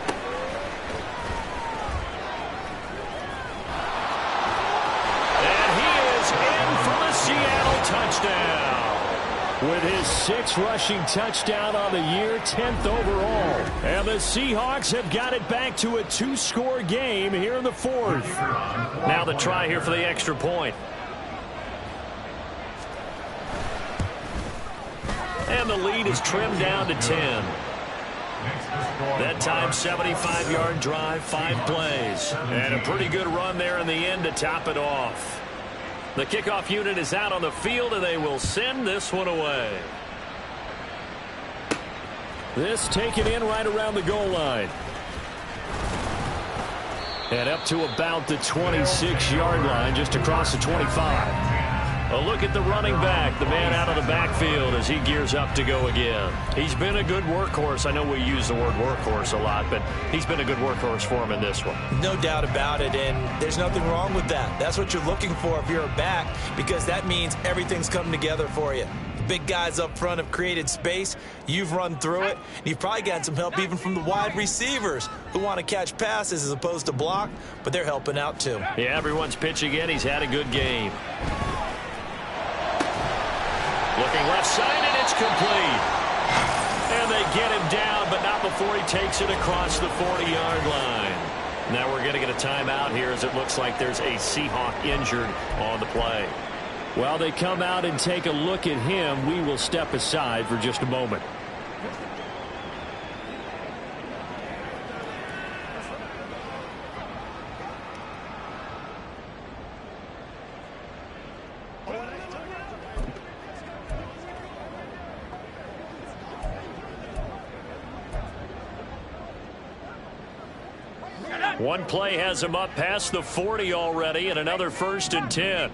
And he is in for the Seattle touchdown. With his 6th rushing touchdown on the year, 10th overall. And the Seahawks have got it back to a 2-score game here in the 4th. Now the try here for the extra point. And the lead is trimmed down to 10. That time, 75-yard drive, 5 plays. And a pretty good run there in the end to top it off. The kickoff unit is out on the field, and they will send this one away. This taken in right around the goal line. And up to about the 26-yard line, just across the 25. A look at the running back, the man out of the backfield as he gears up to go again. He's been a good workhorse. I know we use the word workhorse a lot, but he's been a good workhorse for him in this one. No doubt about it, and there's nothing wrong with that. That's what you're looking for if you're a back, because that means everything's coming together for you. The big guys up front have created space. You've run through it. And you've probably gotten some help even from the wide receivers who want to catch passes as opposed to block, but they're helping out too. Yeah, everyone's pitching in. He's had a good game. Looking left side, and it's complete. And they get him down, but not before he takes it across the 40-yard line. Now we're going to get a timeout here as it looks like there's a Seahawk injured on the play. While they come out and take a look at him, we will step aside for just a moment. One play has him up past the 40 already, and another 1st and 10.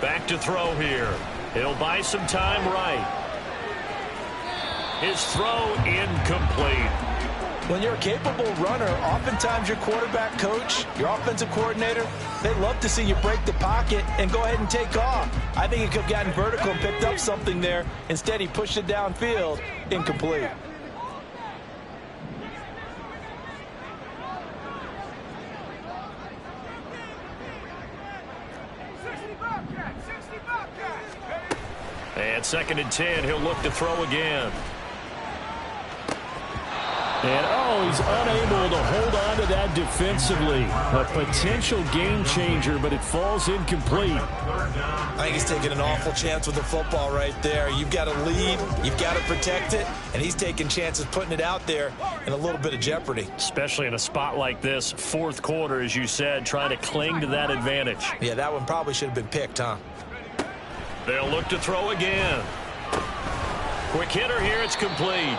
Back to throw here. He'll buy some time right. His throw incomplete. When you're a capable runner, oftentimes your quarterback coach, your offensive coordinator, they love to see you break the pocket and go ahead and take off. I think he could have gotten vertical and picked up something there. Instead, he pushed it downfield, incomplete. And 2nd and 10, he'll look to throw again. And, he's unable to hold on to that defensively. A potential game changer, but it falls incomplete. I think he's taking an awful chance with the football right there. You've got to lead, you've got to protect it, and he's taking chances putting it out there in a little bit of jeopardy. Especially in a spot like this, 4th quarter, as you said, trying to cling to that advantage. Yeah, that one probably should have been picked, huh? They'll look to throw again. Quick hitter here, it's complete.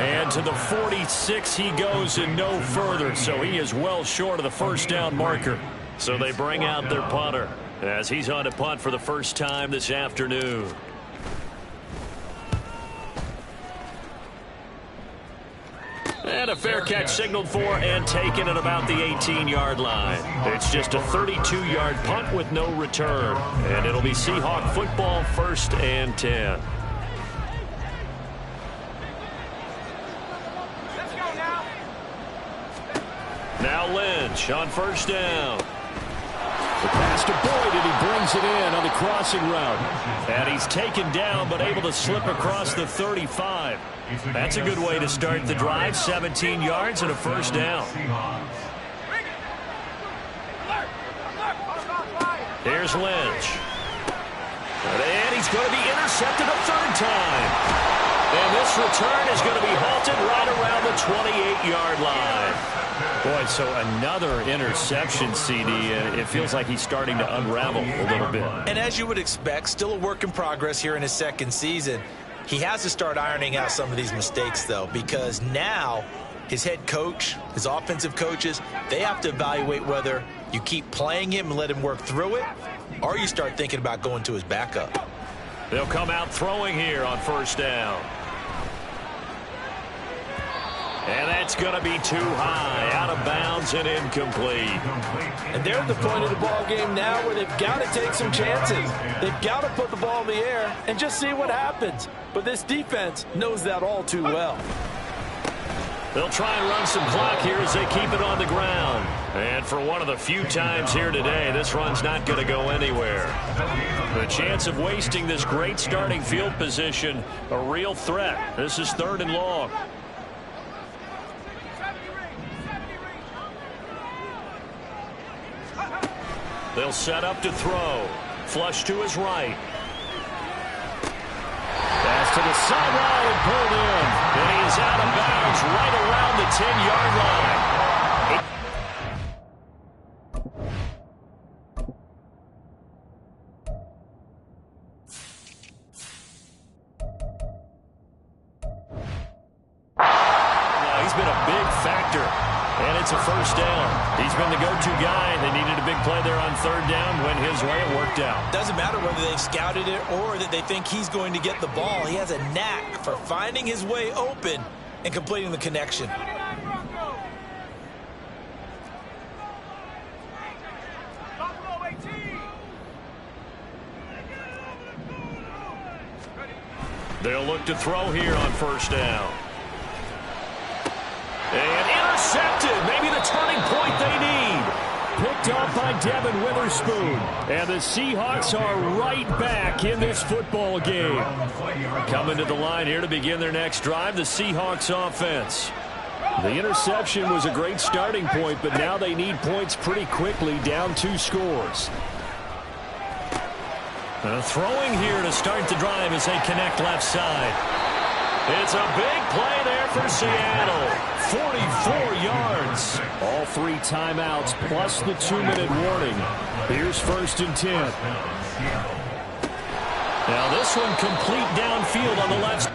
And to the 46 he goes and no further, so he is well short of the 1st down marker. So they bring out their punter as he's on to punt for the first time this afternoon. And a fair catch signaled for and taken at about the 18-yard line. It's just a 32-yard punt with no return. And it'll be Seahawk football, 1st and 10. Now Lynch on 1st down. The pass to Boyd, and he brings it in on the crossing route. And he's taken down, but able to slip across the 35. That's a good way to start the drive. 17 yards and a 1st down. Here's Lynch. And he's going to be intercepted a 3rd time. And this return is going to be halted right around the 28-yard line. Boy, so another interception, CD, and it feels like he's starting to unravel a little bit. And as you would expect, still a work in progress here in his 2nd season. He has to start ironing out some of these mistakes, though, because now his head coach, his offensive coaches, they have to evaluate whether you keep playing him and let him work through it, or you start thinking about going to his backup. They'll come out throwing here on 1st down. And that's going to be too high, out of bounds and incomplete. And they're at the point of the ball game now where they've got to take some chances. They've got to put the ball in the air and just see what happens. But this defense knows that all too well. They'll try and run some clock here as they keep it on the ground. And for one of the few times here today, this run's not going to go anywhere. The chance of wasting this great starting field position, a real threat. This is 3rd and long. They'll set up to throw. Flush to his right. Pass to the sideline and pulled in. And he's out of bounds right around the 10-yard line. He's been a big factor. And it's a 1st down. He's been the go-to guy. They needed a big play there on third down. Went his way. It worked out. Doesn't matter whether they've scouted it or that they think he's going to get the ball. He has a knack for finding his way open and completing the connection. They'll look to throw here on first down. And intercepted. Maybe the turning point they need. Picked off by Devin Witherspoon. And the Seahawks are right back in this football game. Coming to the line here to begin their next drive, the Seahawks offense. The interception was a great starting point, but now they need points pretty quickly, down 2 scores. Throwing here to start the drive as they connect left side. It's a big play there for Seattle. 44 yards. All 3 timeouts plus the 2-minute warning. Here's 1st and 10. Now this one complete downfield on the left.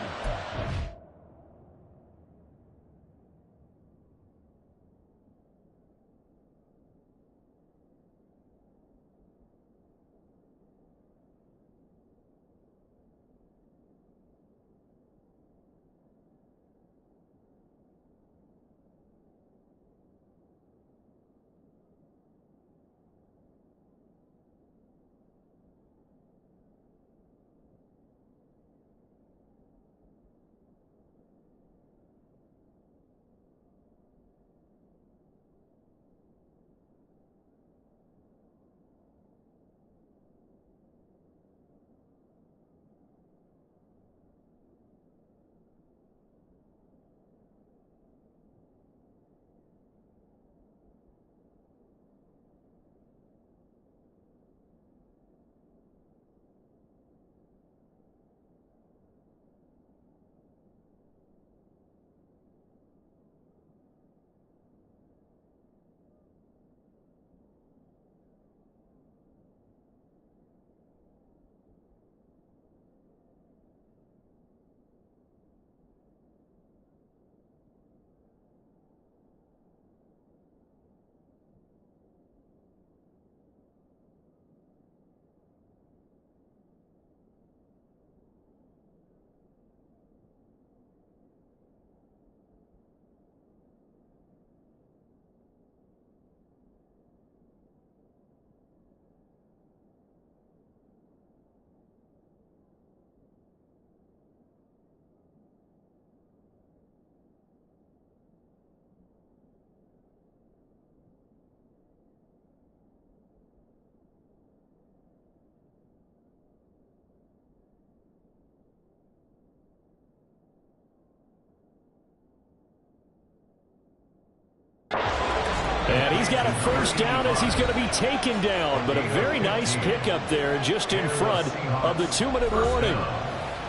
And he's got a first down as he's going to be taken down. But a very nice pickup there just in front of the 2-minute warning.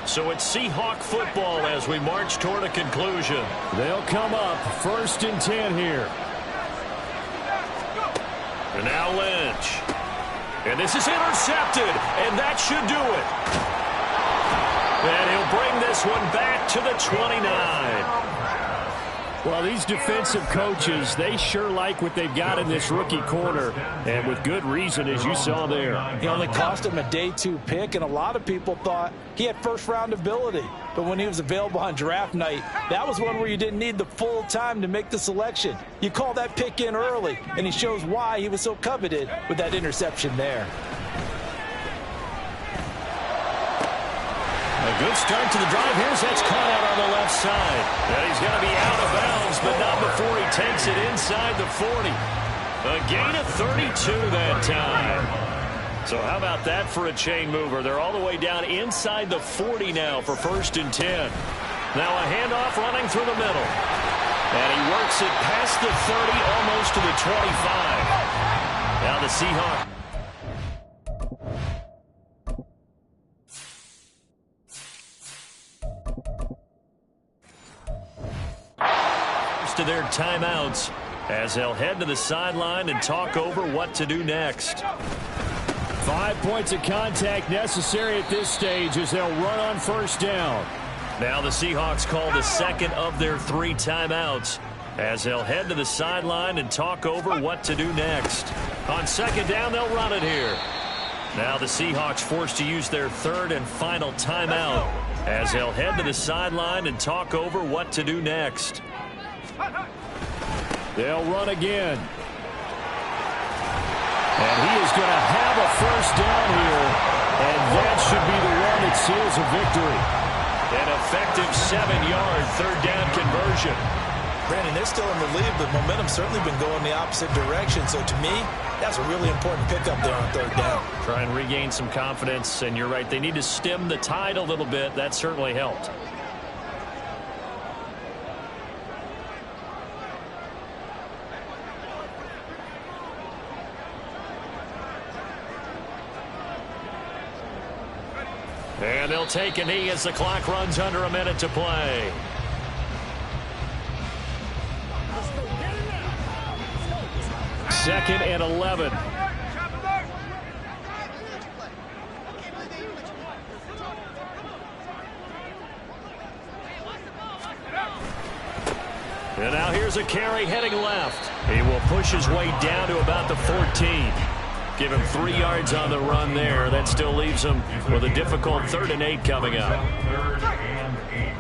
So it's Seahawk football as we march toward a conclusion. They'll come up 1st and 10 here. And now Lynch. And this is intercepted. And that should do it. And he'll bring this one back to the 29. Well, these defensive coaches, they sure like what they've got in this rookie corner, and with good reason, as you saw there. He only cost him a day 2 pick, and a lot of people thought he had first-round ability. But when he was available on draft night, that was one where you didn't need the full time to make the selection. You call that pick in early, and he shows why he was so coveted with that interception there. A good start to the drive. Here's that's caught out on the left side. And he's going to be out of bounds, but not before he takes it inside the 40. A gain of 32 that time. So how about that for a chain mover? They're all the way down inside the 40 now for 1st and 10. Now a handoff running through the middle. And he works it past the 30, almost to the 25. Now the Seahawks. To their timeouts as they'll head to the sideline and talk over what to do next. 5 points of contact necessary at this stage as they'll run on first down. Now the Seahawks call the second of their 3 timeouts as they'll head to the sideline and talk over what to do next. On second down, they'll run it here. Now the Seahawks forced to use their third and final timeout as they'll head to the sideline and talk over what to do next. They'll run again. And he is going to have a first down here, and that should be the one that seals a victory. An effective 7-yard third-down conversion. Brandon, they're still in the lead, but momentum's certainly been going the opposite direction. So to me, that's a really important pickup there on third down. Try and regain some confidence, and you're right, they need to stem the tide a little bit. That certainly helped. And they'll take a knee as the clock runs under a minute to play. Second and 11. And now here's a carry heading left. He will push his way down to about the 14. Give him 3 yards on the run there. That still leaves him with a difficult 3rd and 8 coming up. Third and 8.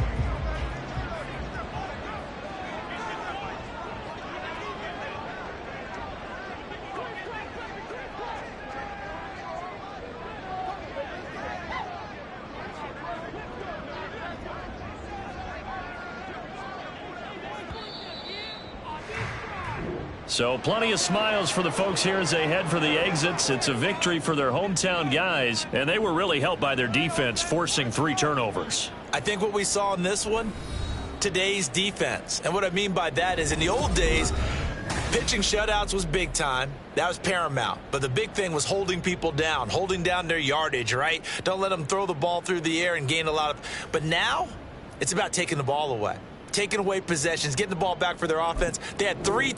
So plenty of smiles for the folks here as they head for the exits. It's a victory for their hometown guys, and they were really helped by their defense, forcing 3 turnovers. I think what we saw in this one, today's defense. And what I mean by that is in the old days, pitching shutouts was big time. That was paramount. But the big thing was holding people down, holding down their yardage, right? Don't let them throw the ball through the air and gain a lot of. But now it's about taking the ball away, taking away possessions, getting the ball back for their offense. They had 3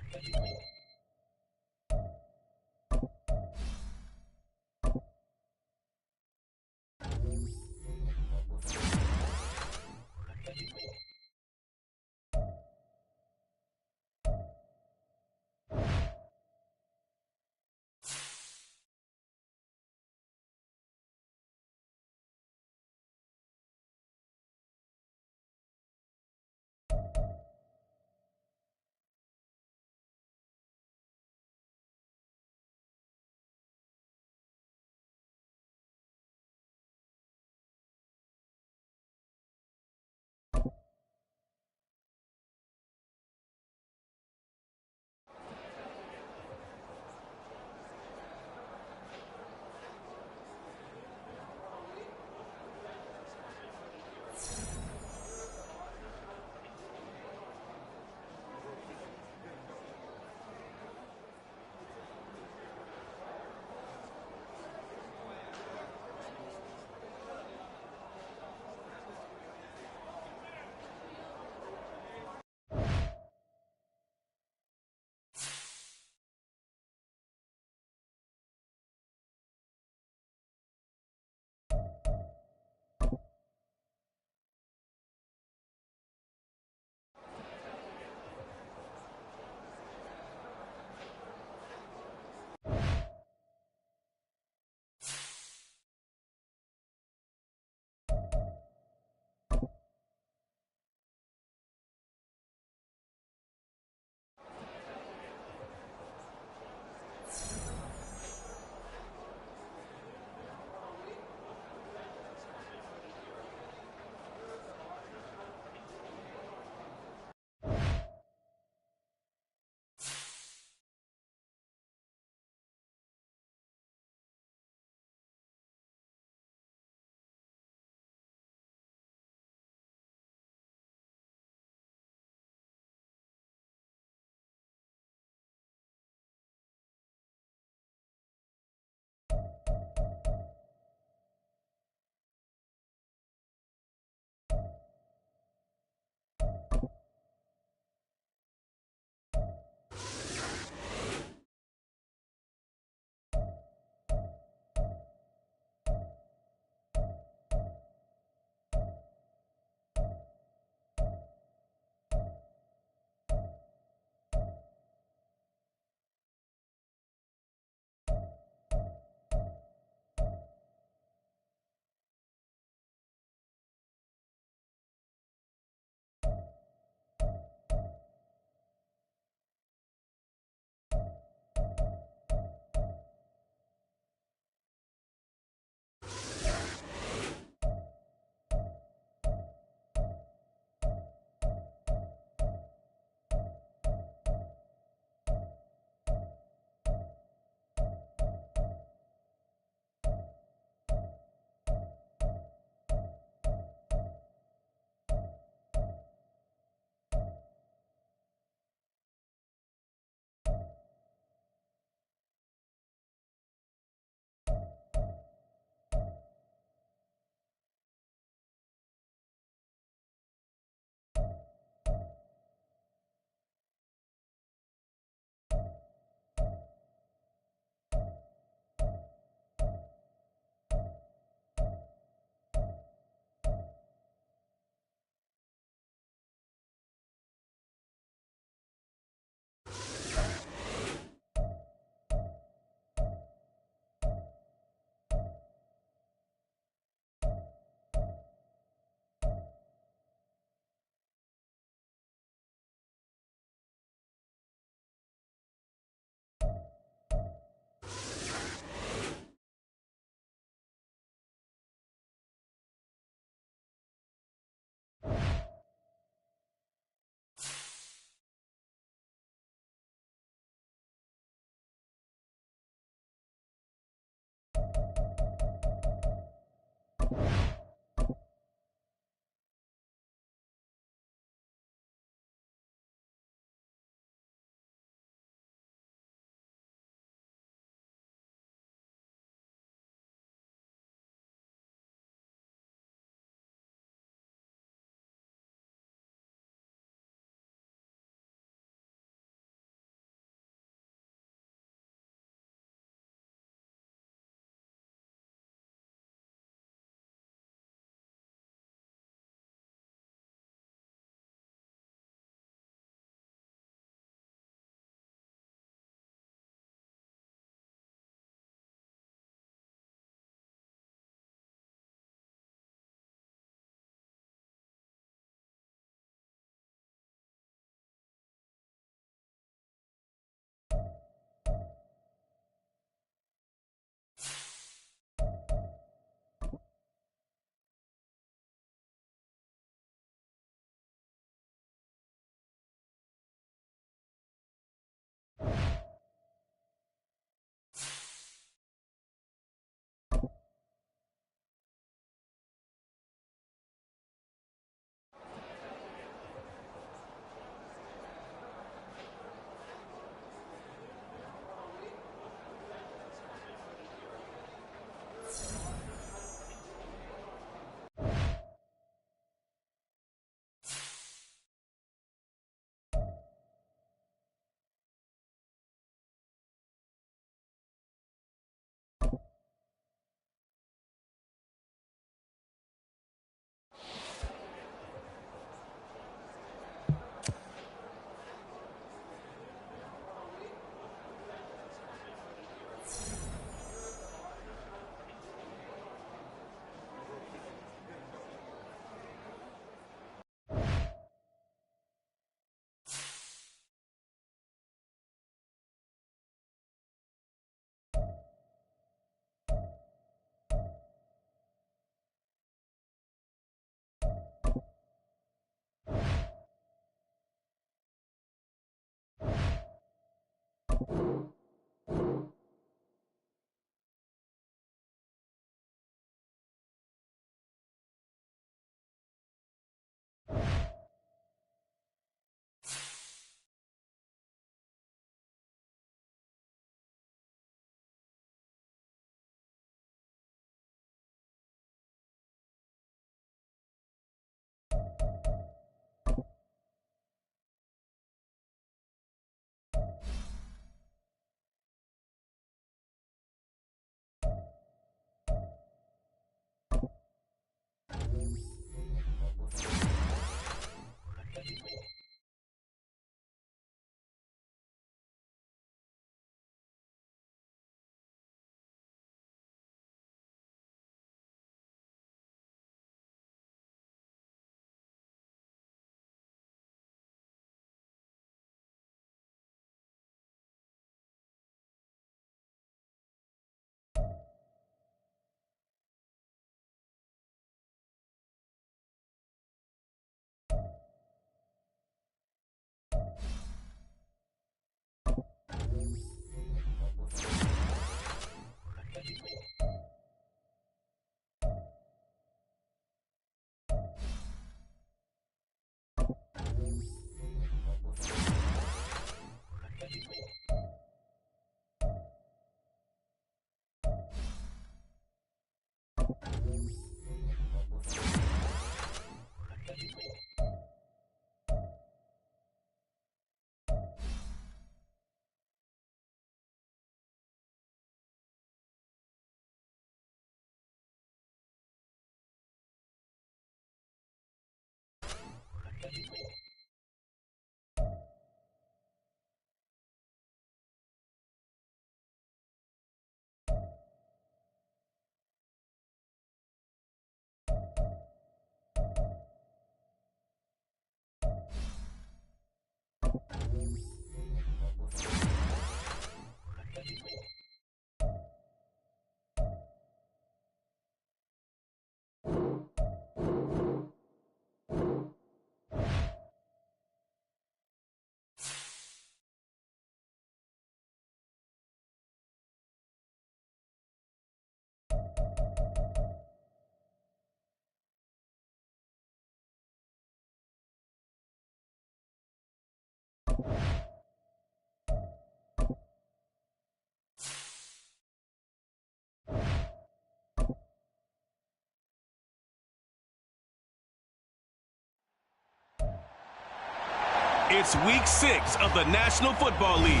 It's week 6 of the National Football League,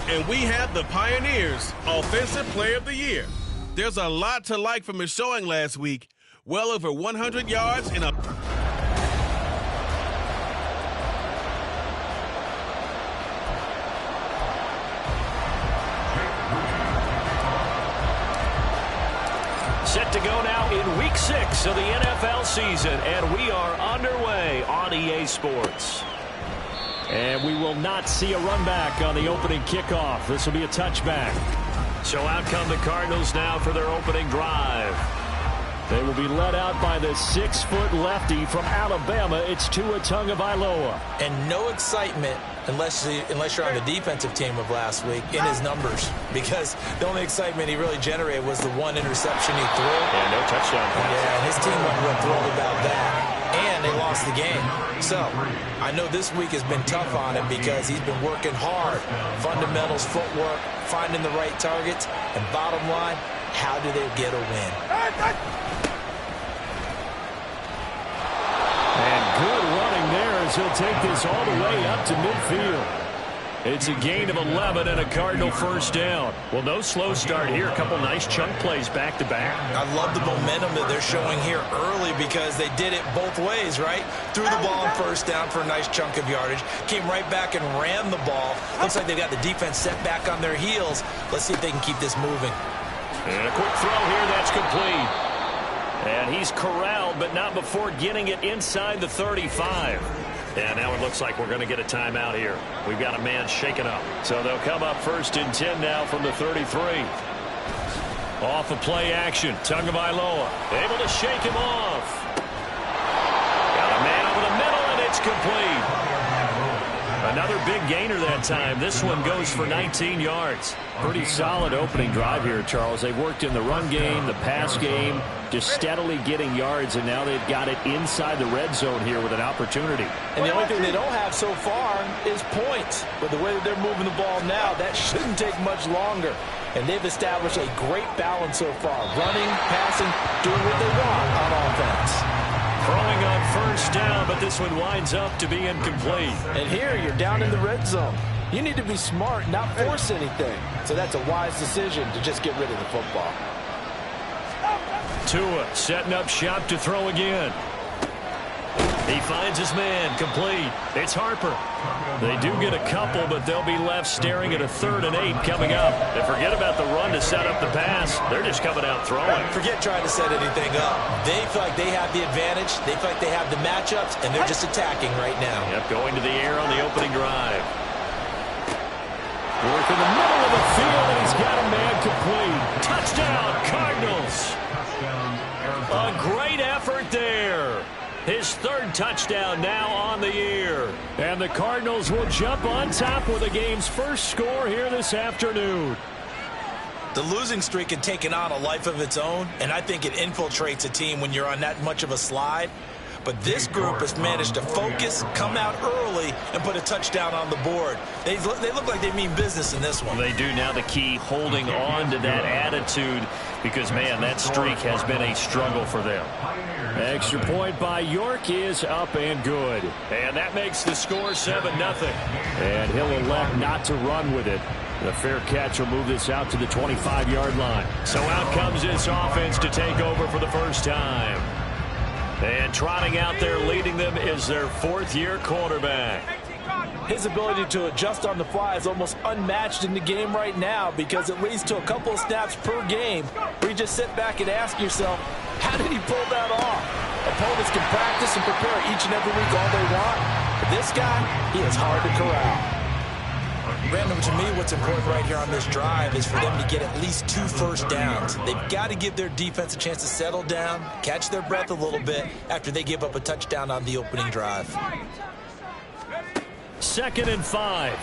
and we have the Pioneers Offensive Player of the Year. There's a lot to like from his showing last week. Well over 100 yards in a... Set to go now in week 6 of the NFL season, and we are underway on EA Sports. And we will not see a run back on the opening kickoff. This will be a touchback. So out come the Cardinals now for their opening drive. They will be led out by the 6-foot lefty from Alabama. It's Tua Tagovailoa. And no excitement unless you're on the defensive team of last week in his numbers, because the only excitement he really generated was the one interception he threw. And no touchdown pass. Yeah, and his team wasn't real thrilled about that. And they lost the game. So I know this week has been tough on him because he's been working hard. Fundamentals, footwork, finding the right targets, and bottom line, how do they get a win? And good running there as he'll take this all the way up to midfield. It's a gain of 11 and a Cardinal first down. Well, no slow start here. A couple nice chunk plays back-to-back. I love the momentum that they're showing here early because they did it both ways, right? Threw the ball on first down for a nice chunk of yardage. Came right back and ran the ball. Looks like they got the defense set back on their heels. Let's see if they can keep this moving. And a quick throw here. That's complete. And he's corralled, but not before getting it inside the 35. And now it looks like we're going to get a timeout here. We've got a man shaken up. So they'll come up 1st and 10 now from the 33. Off of play action. Tagovailoa able to shake him off. Got a man over the middle, and it's complete. Another big gainer that time. This one goes for 19 yards. Pretty solid opening drive here, Charles. They've worked in the run game, the pass game, just steadily getting yards, and now they've got it inside the red zone here with an opportunity. And the only thing they don't have so far is points. But the way that they're moving the ball now, that shouldn't take much longer. And they've established a great balance so far. Running, passing, doing what they want on offense. Throwing on first down, but this one winds up to be incomplete. And here you're down in the red zone. You need to be smart, not force anything. So that's a wise decision to just get rid of the football. Tua setting up shop to throw again. He finds his man, complete. It's Harper. They do get a couple, but they'll be left staring at a 3rd and 8 coming up. And forget about the run to set up the pass. They're just coming out throwing. Forget trying to set anything up. They feel like they have the advantage. They feel like they have the matchups, and they're just attacking right now. Yep, going to the air on the opening drive. Work in the middle of the field, and he's got a man complete. Touchdown, Cardinals. A great effort there. His 3rd touchdown now on the year. And the Cardinals will jump on top with the game's first score here this afternoon. The losing streak had taken on a life of its own, and I think it infiltrates a team when you're on that much of a slide. But this group has managed to focus, come out early, and put a touchdown on the board. They look like they mean business in this one. They do. Now the key, holding on to that attitude, because, man, that streak has been a struggle for them. Extra point by York is up and good. And that makes the score 7-0. And he'll elect not to run with it. The fair catch will move this out to the 25-yard line. So out comes this offense to take over for the first time. And trotting out there leading them is their 4th-year quarterback. His ability to adjust on the fly is almost unmatched in the game right now, because it leads to a couple of snaps per game where you just sit back and ask yourself, how did he pull that off? Opponents can practice and prepare each and every week all they want. But this guy, he is hard to corral. Brandon, to me, what's important right here on this drive is for them to get at least 2 first downs. They've got to give their defense a chance to settle down, catch their breath a little bit after they give up a touchdown on the opening drive. 2nd and 5. And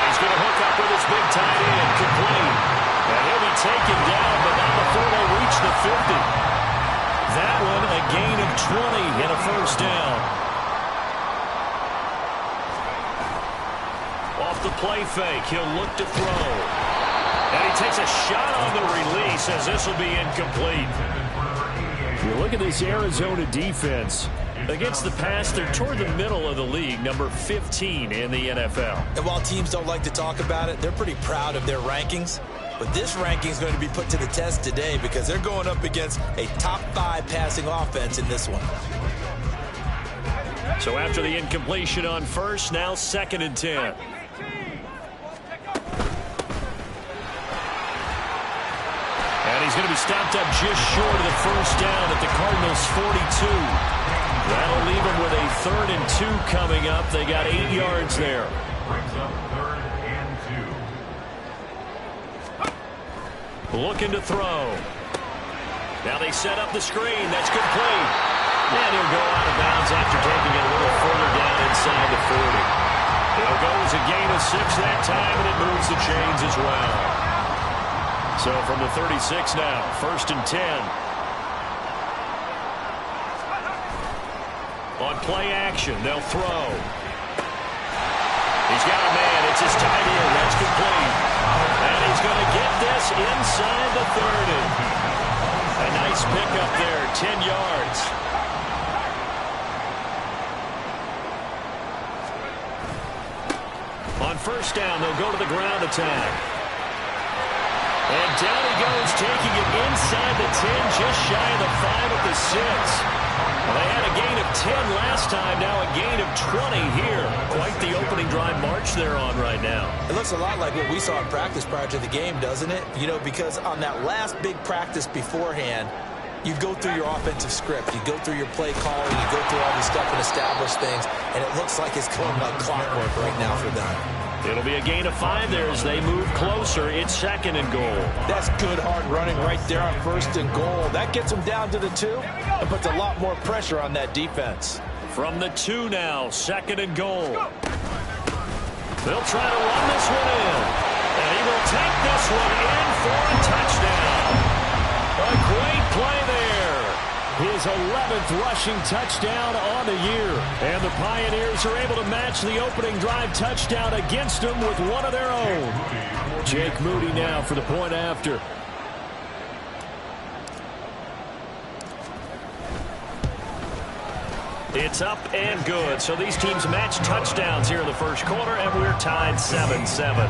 he's going to hook up with his big tight end, complete. And he'll be taken down, but not before they reach the 50. That one, a gain of 20 and a first down. Off the play fake, he'll look to throw. And he takes a shot on the release as this will be incomplete. If you look at this Arizona defense. Against the pass, they're toward the middle of the league, number 15 in the NFL. And while teams don't like to talk about it, they're pretty proud of their rankings. But this ranking is going to be put to the test today because they're going up against a top 5 passing offense in this one. So after the incompletion on first, now 2nd and 10. And he's going to be stopped up just short of the first down at the Cardinals' 42. That'll leave them with a 3rd and 2 coming up. They got 8 yards there. Brings up 3rd and 2. Looking to throw. Now they set up the screen. That's complete. And he'll go out of bounds after taking it a little further down inside the 40. It'll go as a gain of 6 that time, and it moves the chains as well. So from the 36 now, 1st and 10. On play action, they'll throw. He's got a man. It's his tight end. That's complete. And he's going to get this inside the 30. A nice pickup there, 10 yards. On first down, they'll go to the ground attack. And down he goes, taking it inside the 10, just shy of the 5 at the 6. Well, they had a gain of 10 last time, now a gain of 20 here. Quite the opening drive march they're on right now. It looks a lot like what we saw in practice prior to the game, doesn't it? You know, because on that last big practice beforehand, you go through your offensive script, you go through your play calling, you go through all this stuff and establish things, and it looks like it's going like clockwork right now for them. It'll be a gain of 5 there as they move closer. It's 2nd and goal. That's good hard running right there on 1st and goal. That gets them down to the 2 and puts a lot more pressure on that defense. From the 2 now, 2nd and goal. They'll try to run this one in. And he will take this one in for a touchdown. A great play there. His 11th rushing touchdown on the year. And the Pioneers are able to match the opening drive touchdown against them with one of their own. Jake Moody now for the point after. It's up and good. So these teams match touchdowns here in the first quarter, and we're tied 7-7.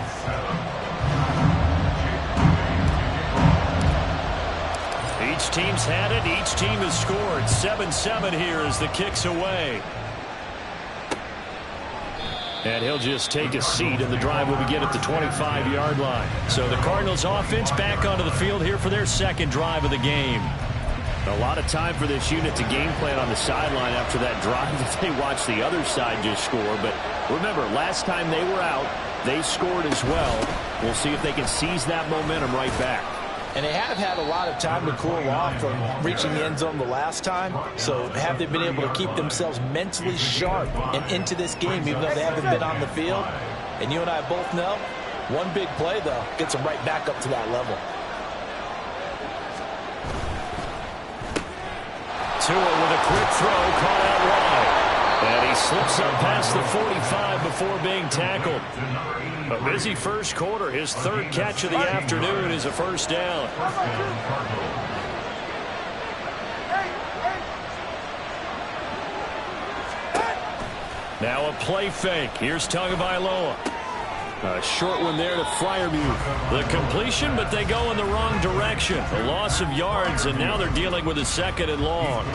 Each team's had it. Each team has scored. 7-7 here as the kick's away. And he'll just take a seat, and the drive will begin at the 25-yard line. So the Cardinals offense back onto the field here for their 2nd drive of the game. A lot of time for this unit to game plan on the sideline after that drive that they watched the other side just score. But remember, last time they were out, they scored as well. We'll see if they can seize that momentum right back. And they have had a lot of time to cool off from reaching the end zone the last time. So have they been able to keep themselves mentally sharp and into this game, even though they haven't been on the field? And you and I both know, one big play, though, gets them right back up to that level. Tua with a quick throw, caught out wide. And he slips up past the 45 before being tackled. A busy first quarter. His 3rd catch of the afternoon is a first down. Now a play fake. Here's Tagovailoa. A short one there to Freiermuth. The completion, but they go in the wrong direction. A loss of yards, and now they're dealing with a 2nd and long.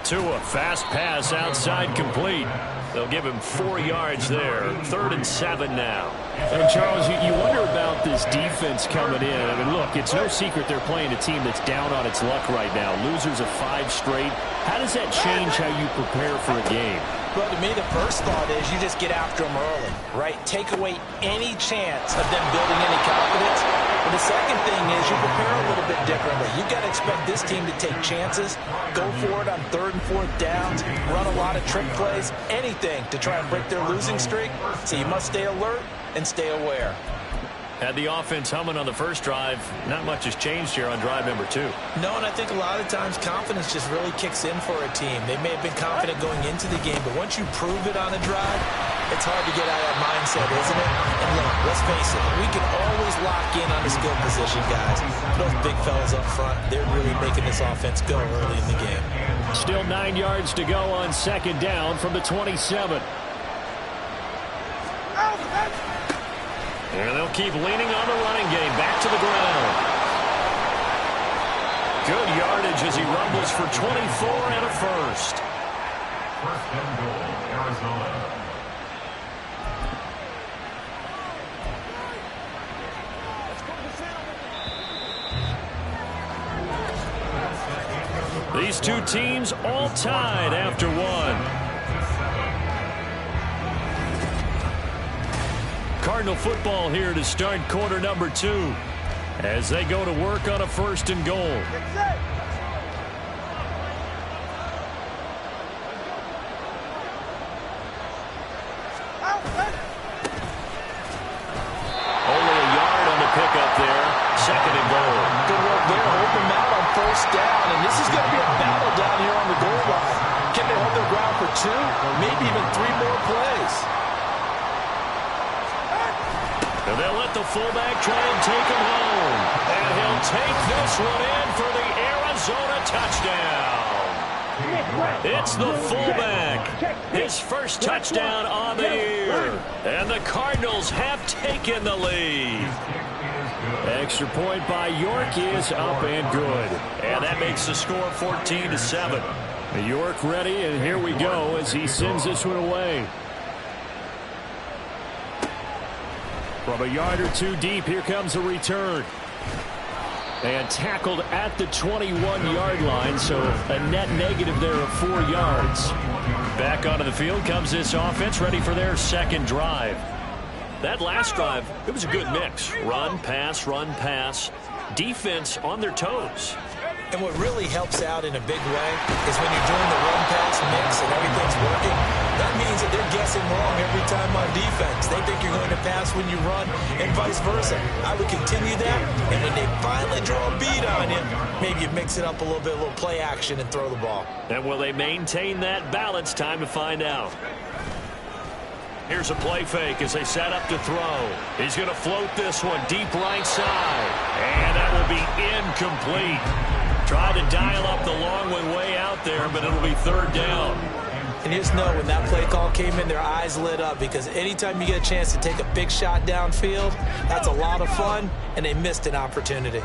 Tua, fast pass outside complete. They'll give him 4 yards there. 3rd and 7 now. And, Charles, you wonder about this defense coming in. I mean, look, it's no secret they're playing a team that's down on its luck right now. Losers of 5 straight. How does that change how you prepare for a game? Well, to me, the first thought is you just get after them early, right? Take away any chance of them building any confidence. But the second thing is you prepare a little bit differently. You've got to expect this team to take chances, go for it on 3rd and 4th downs, run a lot of trick plays, anything to try and break their losing streak. So you must stay alert and stay aware. Had the offense humming on the first drive. Not much has changed here on drive number 2. No, and I think a lot of times confidence just really kicks in for a team. They may have been confident going into the game, but once you prove it on a drive, It's hard to get out of that mindset, isn't it? And look, let's face it, we can always lock in on the skill position, guys. Those big fellas up front, they're really making this offense go early in the game. Still 9 yards to go on second down from the 27. And they'll keep leaning on the running game. Back to the ground. Good yardage as he rumbles for 24 and a first. First and goal, Arizona. These two teams all tied after one. Cardinal football here to start quarter number 2 as they go to work on a first and goal. Only a yard on the pickup there. Second and goal. Good work there. Open them out on first down, and this is going to be a battle down here on the goal line. Can they hold their ground for 2 or maybe even 3 more plays? And they'll let the fullback try and take him home. And he'll take this one in for the Arizona touchdown. It's the fullback. His first touchdown on the year. And the Cardinals have taken the lead. Extra point by York is up and good. And that makes the score 14-7. York ready, and here we go as he sends this one away. From a yard or 2 deep, here comes a return. And tackled at the 21-yard line, so a net negative there of 4 yards. Back onto the field comes this offense, ready for their second drive. That last drive, it was a good mix. Run, pass. Defense on their toes. And what really helps out in a big way is when you're doing the run-pass mix and everything's working, that means that they're guessing wrong every time on defense. They think you're going to pass when you run and vice versa. I would continue that, and when they finally draw a beat on you, maybe you mix it up a little bit, a little play action, and throw the ball. And will they maintain that balance? Time to find out. Here's a play fake as they set up to throw. He's going to float this one deep right side. And that will be incomplete. Tried to dial up the long one way out there, but it'll be third down. And just know when that play call came in, their eyes lit up, because anytime you get a chance to take a big shot downfield, that's a lot of fun, and they missed an opportunity.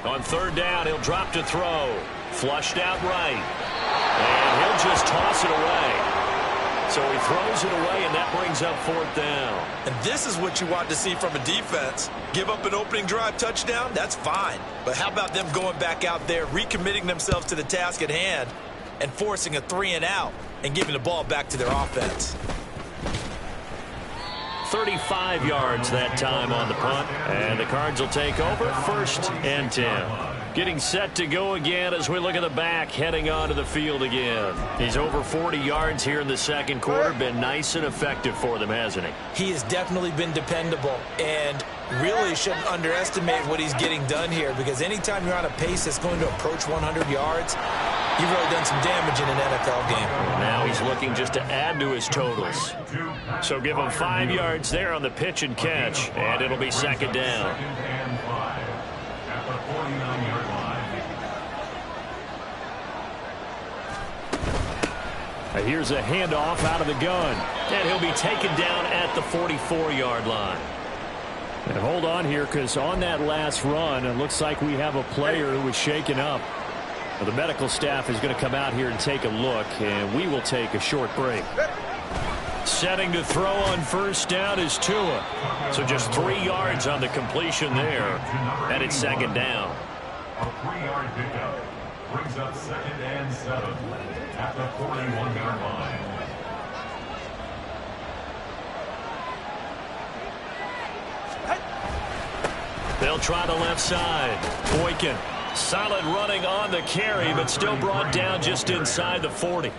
On third down, he'll drop to throw. Flushed out right. And he'll just toss it away. So he throws it away, and that brings up fourth down. And this is what you want to see from a defense. Give up an opening drive touchdown, that's fine. But how about them going back out there, recommitting themselves to the task at hand, and forcing a 3-and-out and giving the ball back to their offense. 35 yards that time on the punt. And the Cards will take over first and 10. Getting set to go again as we look at the back, heading onto the field again. He's over 40 yards here in the second quarter. Been nice and effective for them, hasn't he? He has definitely been dependable, and really shouldn't underestimate what he's getting done here, because anytime you're on a pace that's going to approach 100 yards, you've really done some damage in an NFL game. Now he's looking just to add to his totals. So give him 5 yards there on the pitch and catch, and it'll be second down. At the 49-yard line. Here's a handoff out of the gun. And he'll be taken down at the 44-yard line. And hold on here, because on that last run, it looks like we have a player who was shaken up. Well, the medical staff is going to come out here and take a look, and we will take a short break. Setting to throw on first down is Tua. So just 3 yards on the completion there. And it's second down. A 3-yard pickup brings up second and 7 at the 41-yard line. They'll try the left side. Boykin Solid running on the carry, but still brought down just inside the 40.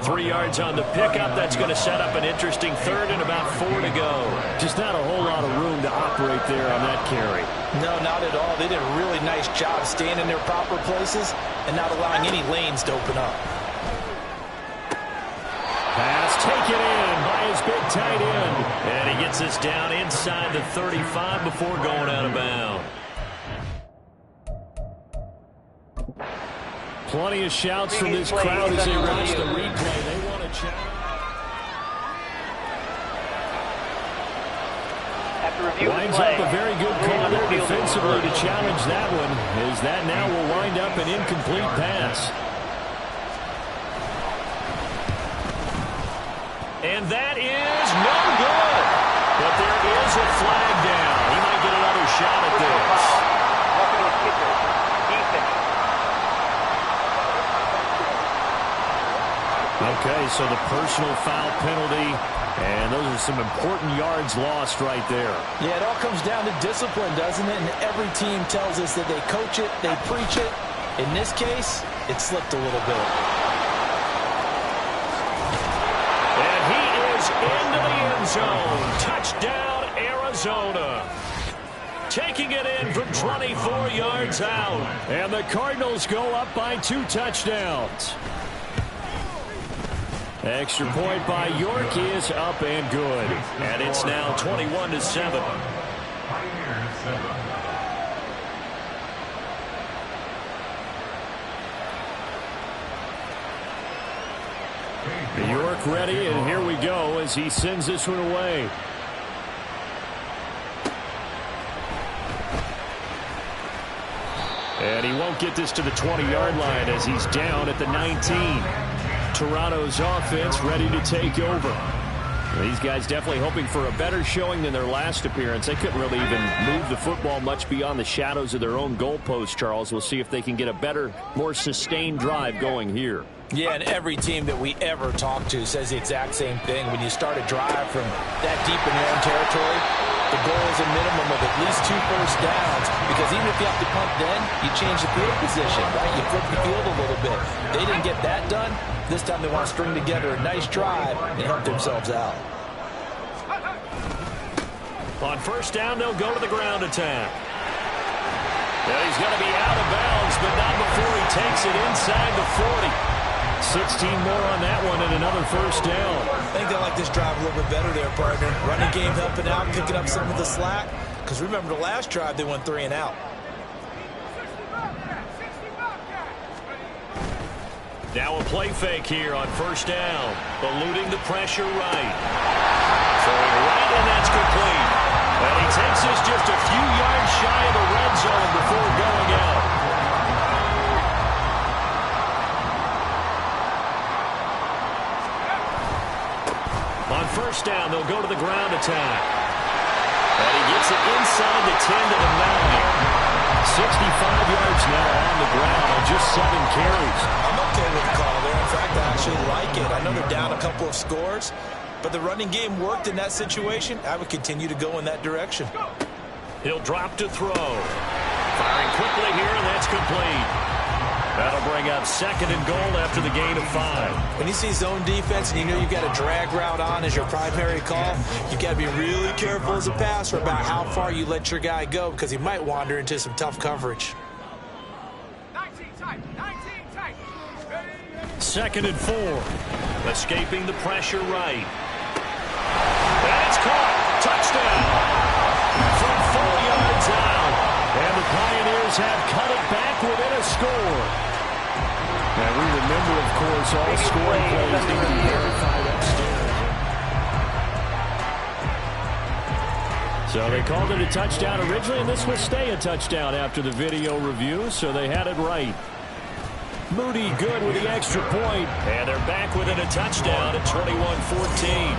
3 yards on the pickup. That's going to set up an interesting third and about 4 to go. Just not a whole lot of room to operate there on that carry. No, not at all. They did a really nice job staying in their proper places and not allowing any lanes to open up. Pass taken in by his big tight end. And he gets us down inside the 35 before going out of bounds. Plenty of shouts from this crowd as they watch the replay. They want to challenge. Winds up a very good call there defensively to challenge that one, as that now will wind up an incomplete pass. And that is no good. But there is a flag down. He might get another shot at this. Okay, so the personal foul penalty, and those are some important yards lost right there. Yeah, it all comes down to discipline, doesn't it? And every team tells us that they coach it, they preach it. In this case, it slipped a little bit. And he is into the end zone. Touchdown, Arizona. Taking it in from 24 yards out. And the Cardinals go up by 2 touchdowns. Extra point by York is up and good. And it's now 21-7. York ready, and here we go as he sends this one away. And he won't get this to the 20-yard line as he's down at the 19. Toronto's offense ready to take over. These guys definitely hoping for a better showing than their last appearance. They couldn't really even move the football much beyond the shadows of their own goalpost, Charles. We'll see if they can get a better, more sustained drive going here. Yeah, and every team that we ever talk to says the exact same thing. When you start a drive from that deep in your own territory, the goal is a minimum of at least 2 first downs, because even if you have to punt then, you change the field position, right? You flip the field a little bit. They didn't get that done. This time they want to string together a nice drive and help themselves out. On first down, they'll go to the ground attack. Well, he's going to be out of bounds, but not before he takes it inside the 40. 16 more on that one and another first down. I think they like this drive a little bit better there, partner. Running game helping out, picking up some of the slack. Because remember the last drive, they went 3 and out. Now a play fake here on first down. Eluding the pressure right. Throwing right, and that's complete. And he takes this just a few yards shy of the red zone before going out. On first down, they'll go to the ground attack. And he gets it inside the 10 to the 9. 65 yards now on the ground on just 7 carries. I'm okay with the call there. In fact, I actually like it. I know they're down a couple of scores, but the running game worked in that situation. I would continue to go in that direction. He'll drop to throw. Firing quickly here, and that's complete. That'll bring up 2nd and goal after the gain of 5. When you see zone defense and you know you've got a drag route on as your primary call, you've got to be really careful as a passer about how far you let your guy go, because he might wander into some tough coverage. 2nd and 4. Escaping the pressure right. And it's caught. Touchdown. From 4 yards out. And the Pioneers have cut it back within a score. And we remember, of course, all scoring plays need to be verified upstairs. So they called it a touchdown originally, and this will stay a touchdown after the video review, so they had it right. Moody good with the extra point. And they're back within a touchdown at 21-14.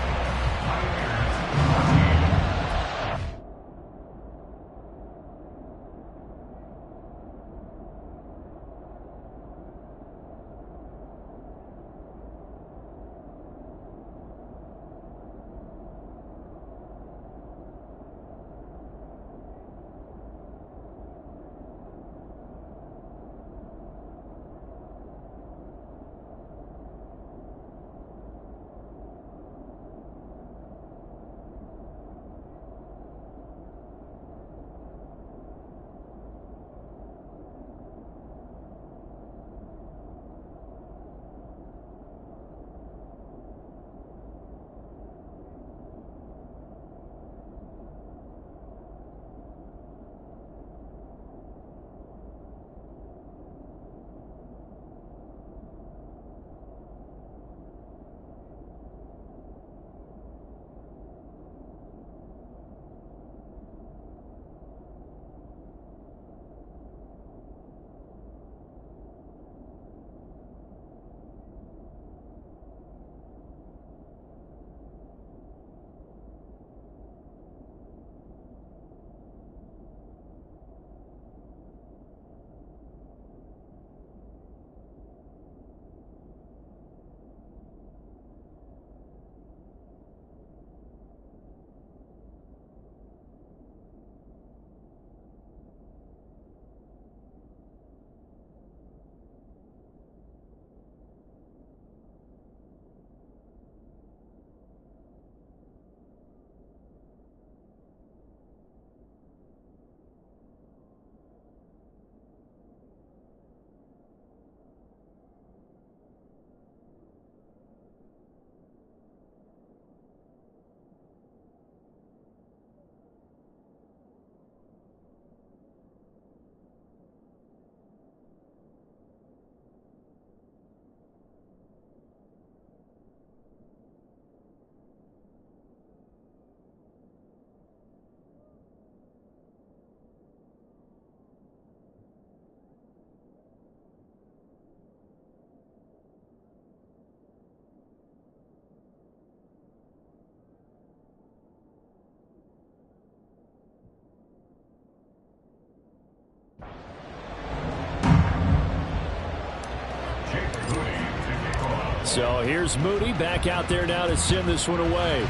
So here's Moody back out there now to send this one away.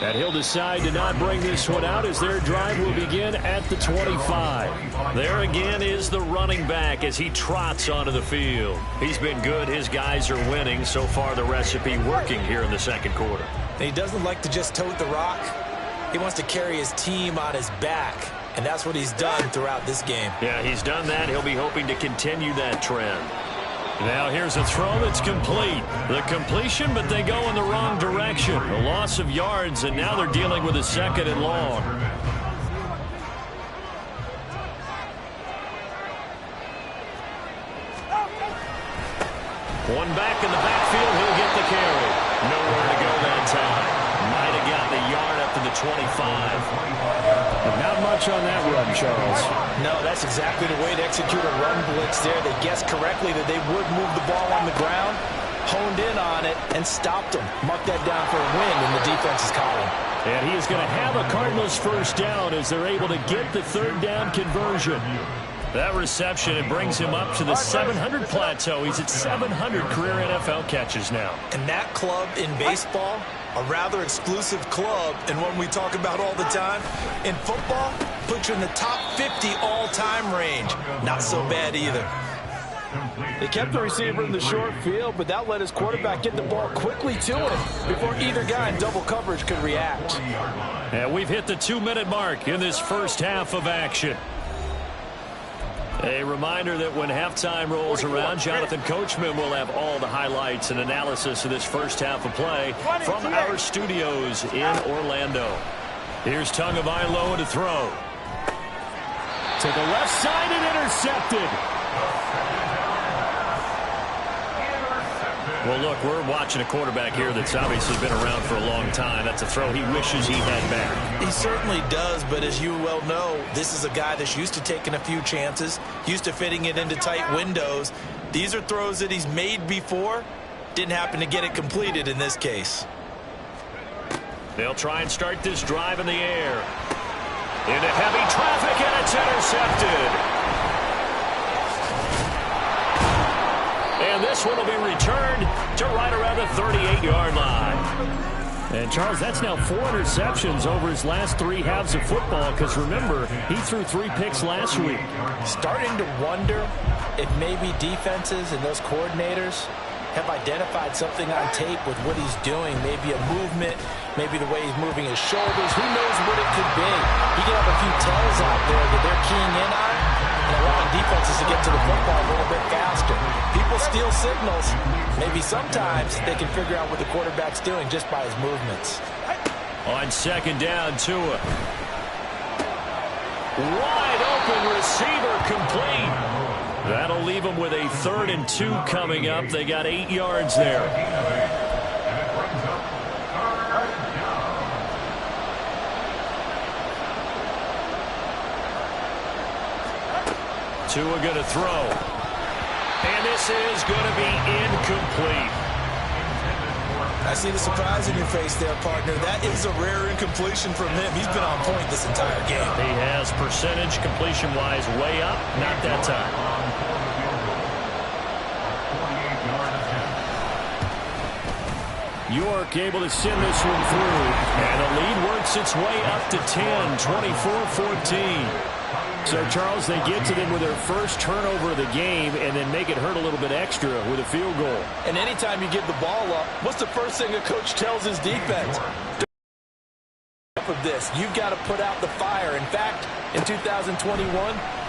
And he'll decide to not bring this one out as their drive will begin at the 25. There again is the running back as he trots onto the field. He's been good. His guys are winning. So far, the recipe working here in the second quarter. And he doesn't like to just tote the rock. He wants to carry his team on his back. And that's what he's done throughout this game. Yeah, he's done that. He'll be hoping to continue that trend. Now here's a throw that's complete. The completion, but they go in the wrong direction. A loss of yards, and now they're dealing with a second and long. One back in the backfield, he'll get the carry. Nowhere to go that time. Might have gotten a yard up to the 25. Not much on that run, Charles. No, that's exactly the way to execute a run blitz there. They guessed correctly that they would move the ball on the ground, honed in on it, and stopped them. Mark that down for a win in the defense's column. And he is going to have a Cardinals first down as they're able to get the third down conversion. That reception, it brings him up to the 700 plateau. He's at 700 career NFL catches now. And that club in baseball, a rather exclusive club, and one we talk about all the time. In football, puts you in the top 50 all-time range. Not so bad either. They kept the receiver in the short field, but that let his quarterback get the ball quickly to him before either guy in double coverage could react. And we've hit the 2-minute mark in this first half of action. A reminder that when halftime rolls around, Jonathan Coachman will have all the highlights and analysis of this first half of play from our studios in Orlando. Here's Tagovailoa to throw. To the left side and intercepted. Well, look, we're watching a quarterback here that's obviously been around for a long time. That's a throw he wishes he had back. He certainly does, but as you well know, this is a guy that's used to taking a few chances, used to fitting it into tight windows. These are throws that he's made before. Didn't happen to get it completed in this case. They'll try and start this drive in the air. Into heavy traffic, and it's intercepted. And this one will be returned to right around the 38-yard line. And, Charles, that's now 4 interceptions over his last 3 halves of football because, remember, he threw 3 picks last week. Starting to wonder if maybe defenses and those coordinators have identified something on tape with what he's doing. Maybe a movement, maybe the way he's moving his shoulders. Who knows what it could be? He could have a few tells out there that they're keying in on and allowing defenses to get to the football a little bit faster. People steal signals. Maybe sometimes they can figure out what the quarterback's doing just by his movements. On second down, Tua. Wide open receiver complete. That'll leave them with a 3rd and 2 coming up. They got 8 yards there. Tua going to throw. And this is going to be incomplete. I see the surprise in your face there, partner. That is a rare incompletion from him. He's been on point this entire game. He has percentage completion-wise way up. Not that time. York able to send this one through. And the lead works its way up to 10, 24-14. So, Charles, they get to them with their first turnover of the game and then make it hurt a little bit extra with a field goal. And anytime you give the ball up, what's the first thing a coach tells his defense? Of this, you've got to put out the fire. In fact, in 2021,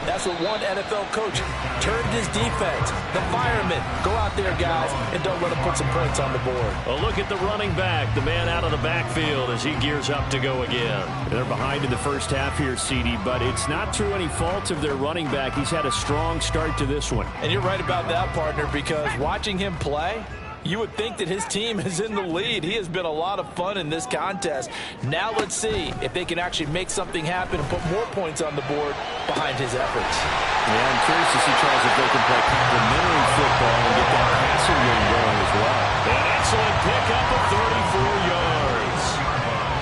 that's what one NFL coach turned his defense. The firemen, go out there, guys, and don't let them put some points on the board. Well, look at the running back, the man out of the backfield as he gears up to go again. They're behind in the first half here, CD, but it's not through any fault of their running back. He's had a strong start to this one. And you're right about that, partner, because watching him play, you would think that his team is in the lead. He has been a lot of fun in this contest. Now let's see if they can actually make something happen and put more points on the board behind his efforts. Yeah, I'm curious to see, Charles, if they can play complementary football and get that passing game going as well. An excellent pickup of 34 yards.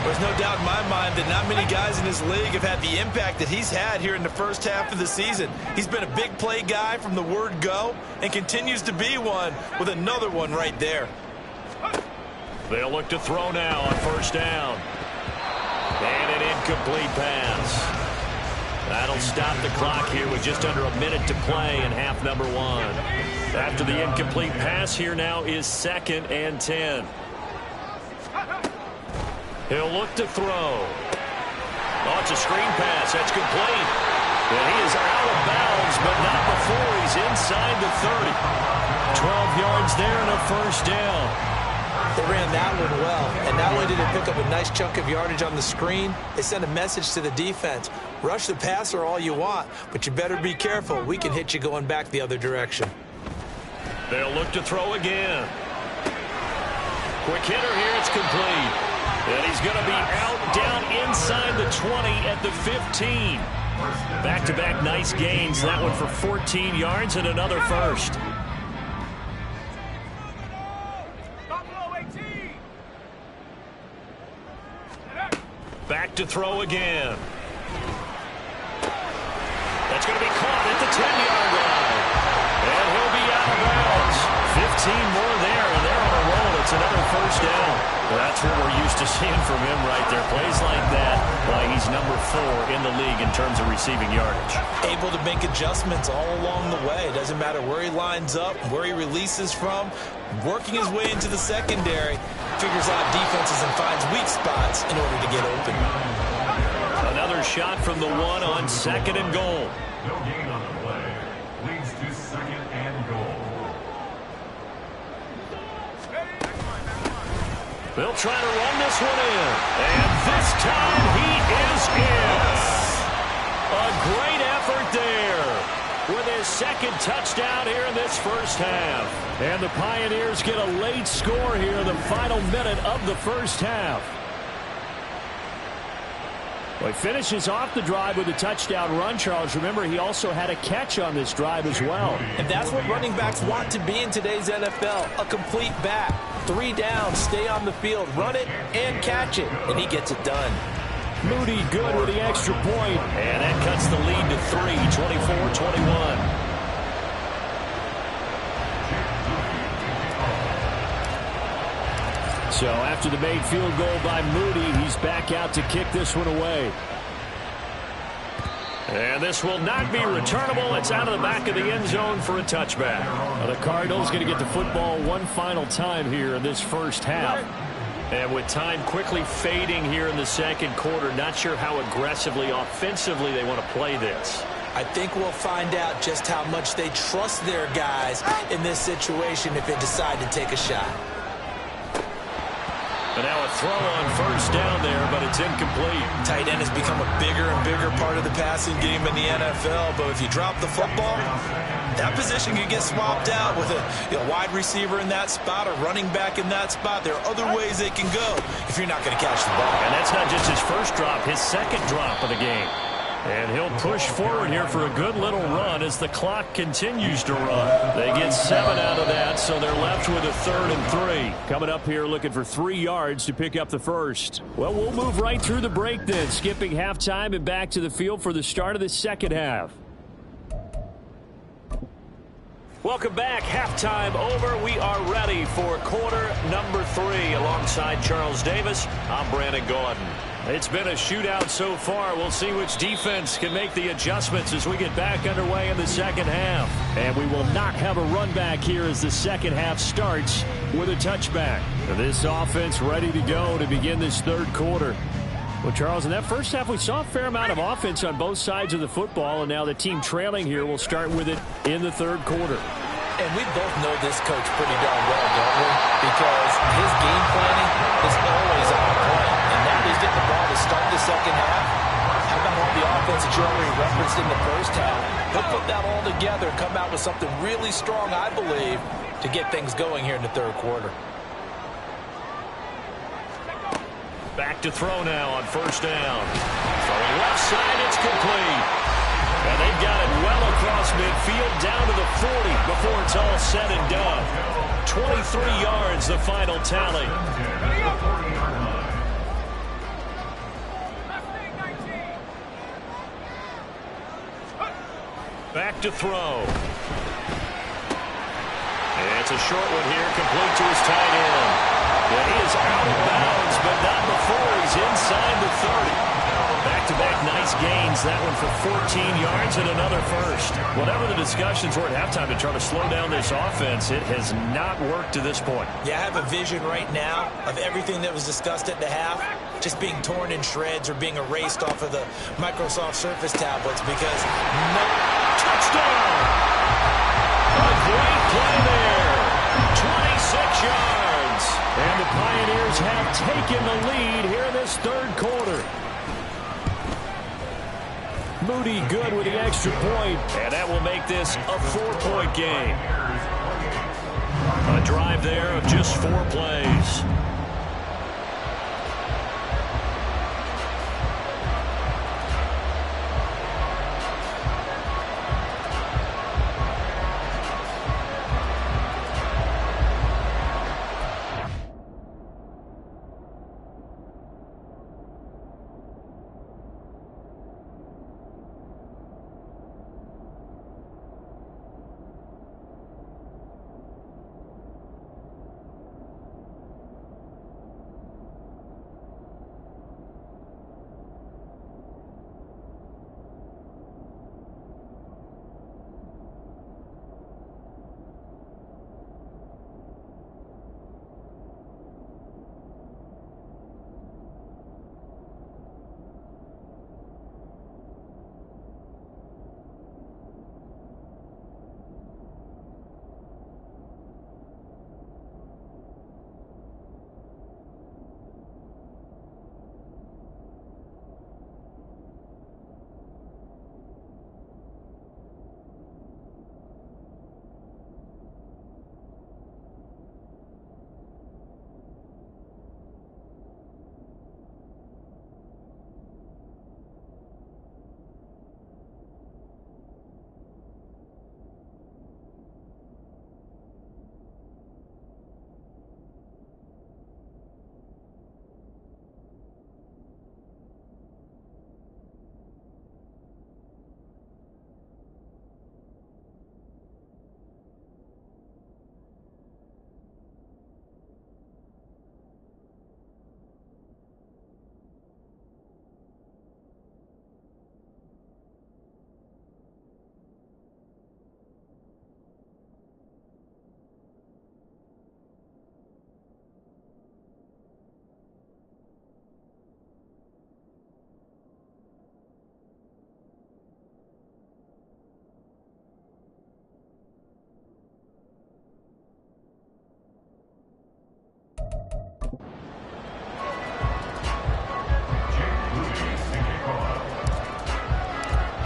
There's no no doubt in my mind that not many guys in this league have had the impact that he's had here in the first half of the season. He's been a big play guy from the word go and continues to be one with another one right there. They'll look to throw now on first down. And an incomplete pass. That'll stop the clock here with just under a minute to play in half number one. After the incomplete pass, here now is 2nd and 10. He'll look to throw. Oh, it's a screen pass. That's complete. And he is out of bounds, but not before he's inside the 30. 12 yards there and a first down. They ran that one well, and not only did they pick up a nice chunk of yardage on the screen, they sent a message to the defense. Rush the passer all you want, but you better be careful. We can hit you going back the other direction. They'll look to throw again. Quick hitter here. It's complete. And he's going to be out down inside the 20 at the 15. Back-to-back nice gains. That one for 14 yards and another first. Back to throw again. That's going to be caught at the 10-yard line. And he'll be out of bounds. 15 more there, and they're on a roll. It's another first down. Well, that's what we're used to seeing from him right there. Plays like that, why he's number 4 in the league in terms of receiving yardage. Able to make adjustments all along the way. Doesn't matter where he lines up, where he releases from. Working his way into the secondary, figures out defenses and finds weak spots in order to get open. Another shot from the 1 on 2nd and goal. No gain on the play. Leads to 2nd and goal. They'll try to run this one in. And this time he is in. A great effort there with his 2nd touchdown here in this first half. And the Pioneers get a late score here in the final minute of the first half. Well, he finishes off the drive with a touchdown run, Charles. Remember, he also had a catch on this drive as well. And that's what running backs want to be in today's NFL, a complete back. 3 down, stay on the field, run it, and catch it. And he gets it done. Moody good with the extra point. And that cuts the lead to 3, 24-21. So after the made field goal by Moody, he's back out to kick this one away. And this will not be returnable. It's out of the back of the end zone for a touchback. Now the Cardinals going to get the football one final time here in this first half. And with time quickly fading here in the second quarter, not sure how aggressively, offensively they want to play this. I think we'll find out just how much they trust their guys in this situation if they decide to take a shot. And now a throw on first down there, but it's incomplete. Tight end has become a bigger and bigger part of the passing game in the NFL, but if you drop the football, that position can get swapped out with a wide receiver in that spot, a running back in that spot. There are other ways they can go if you're not going to catch the ball. And that's not just his first drop, his 2nd drop of the game. And he'll push forward here for a good little run as the clock continues to run. They get 7 out of that, so they're left with a 3rd and 3. Coming up here looking for 3 yards to pick up the first. Well, we'll move right through the break then, skipping halftime and back to the field for the start of the second half. Welcome back. Halftime over. We are ready for quarter number 3. Alongside Charles Davis, I'm Brandon Gaudin. It's been a shootout so far. We'll see which defense can make the adjustments as we get back underway in the second half. And we will not have a run back here as the second half starts with a touchback. This offense ready to go to begin this third quarter. Well, Charles, in that first half, we saw a fair amount of offense on both sides of the football, and now the team trailing here will start with it in the third quarter. And we both know this coach pretty darn well, don't we? Because his game planning is always on point. And now he's getting the ball to start the second half. How about all the offense that you already referenced in the first half? He'll put that all together and come out with something really strong, I believe, to get things going here in the third quarter. Back to throw now on first down. Throwing left side, it's complete. And they've got it well across midfield down to the 40 before it's all said and done. 23 yards, the final tally. Back to throw. And it's a short one here, complete to his tight end. Yeah, he is out of bounds, but not before he's inside the 30. Back-to-back nice gains. That one for 14 yards and another first. Whatever the discussions were at halftime to try to slow down this offense, it has not worked to this point. Yeah, I have a vision right now of everything that was discussed at the half just being torn in shreds or being erased off of the Microsoft Surface tablets because no touchdown! A great play there. 26 yards. And the Pioneers have taken the lead here in this third quarter. Moody good with the extra point. And that will make this a 4-point game. A drive there of just 4 plays.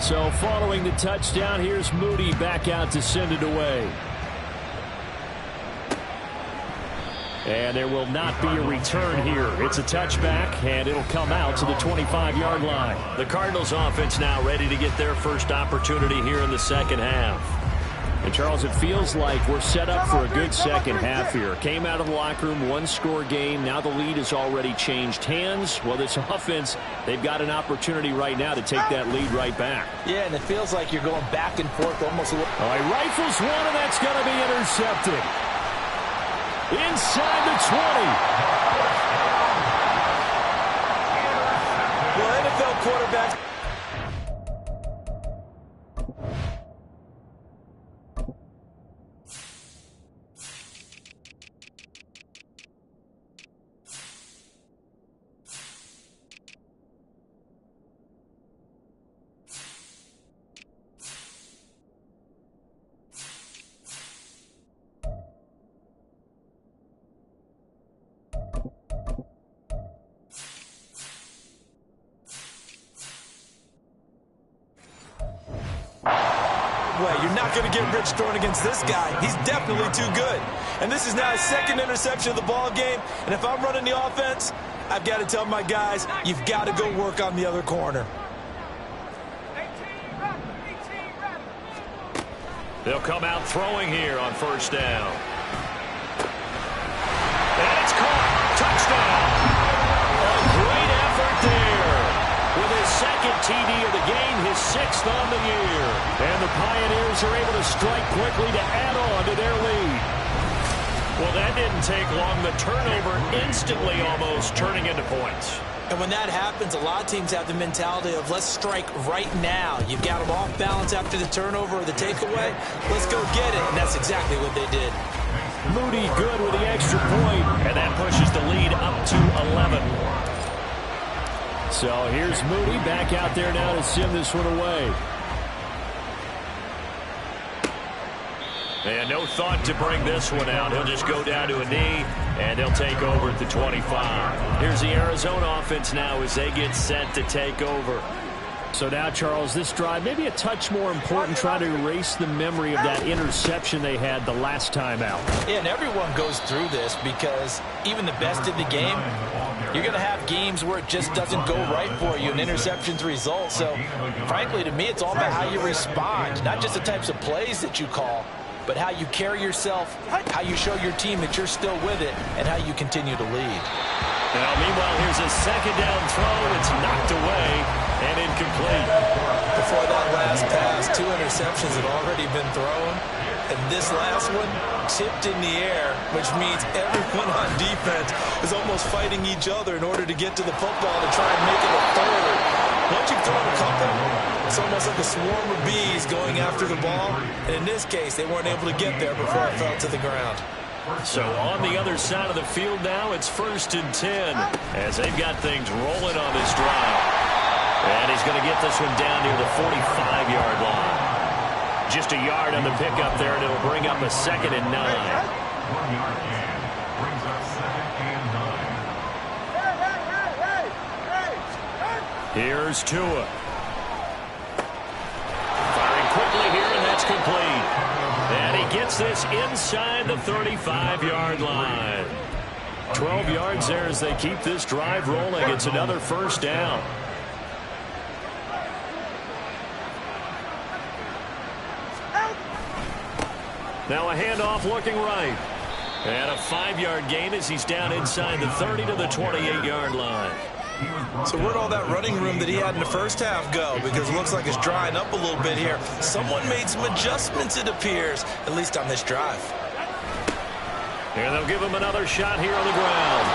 So following the touchdown, here's Moody back out to send it away. And there will not be a return here. It's a touchback, and it'll come out to the 25-yard line. The Cardinals offense now ready to get their first opportunity here in the second half. And, Charles, it feels like we're set up for a good second half here. Came out of the locker room, one-score game. Now the lead has already changed hands. Well, this offense, they've got an opportunity right now to take that lead right back. Yeah, and it feels like you're going back and forth almost a little. All right, rifles one, and that's going to be intercepted. Inside the 20. Well, NFL quarterbacks. You're not going to get rich throwing against this guy. He's definitely too good. And this is now his second interception of the ball game. And if I'm running the offense, I've got to tell my guys, you've got to go work on the other corner. They'll come out throwing here on first down. And it's caught. Touchdown. A great effort there with his second TD of the game, his 6th on the year. And the Pioneers are able to strike quickly to add on to their lead. Well, that didn't take long. The turnover instantly almost turning into points. And when that happens, a lot of teams have the mentality of let's strike right now. You've got them off balance after the turnover or the takeaway. Let's go get it. And that's exactly what they did. Moody good with the extra point. And that pushes the lead up to 11. So here's Moody back out there now to send this one away. And no thought to bring this one out. He'll just go down to a knee, and he'll take over at the 25. Here's the Arizona offense now as they get set to take over. So now, Charles, this drive maybe a touch more important, trying to erase the memory of that interception they had the last time out. Yeah, and everyone goes through this because even the best in the game, you're going to have games where it just doesn't go right for you and interceptions result. So, frankly, to me, it's all about how you respond, not just the types of plays that you call, but how you carry yourself, how you show your team that you're still with it, and how you continue to lead. Now, meanwhile, here's a second down throw. It's knocked away and incomplete. Before that last pass, 2 interceptions had already been thrown, and this last one tipped in the air, which means everyone on defense is almost fighting each other in order to get to the football to try and make it a third. Once you've thrown a couple, it's almost like a swarm of bees going after the ball. And in this case, they weren't able to get there before it fell to the ground. So on the other side of the field now, it's 1st and 10 as they've got things rolling on this drive. And he's going to get this one down near the 45-yard line. Just a yard on the pickup there, and it'll bring up a 2nd and 9. 1-yard gain brings up 2nd and 9. Here's Tua. Firing quickly here, and that's complete. And he gets this inside the 35-yard line. 12 yards there as they keep this drive rolling. It's another 1st down. Now a handoff looking right. And a 5-yard gain as he's down inside the 30 to the 28-yard line. So where'd all that running room that he had in the first half go? Because it looks like it's drying up a little bit here. Someone made some adjustments, it appears, at least on this drive. And they'll give him another shot here on the ground.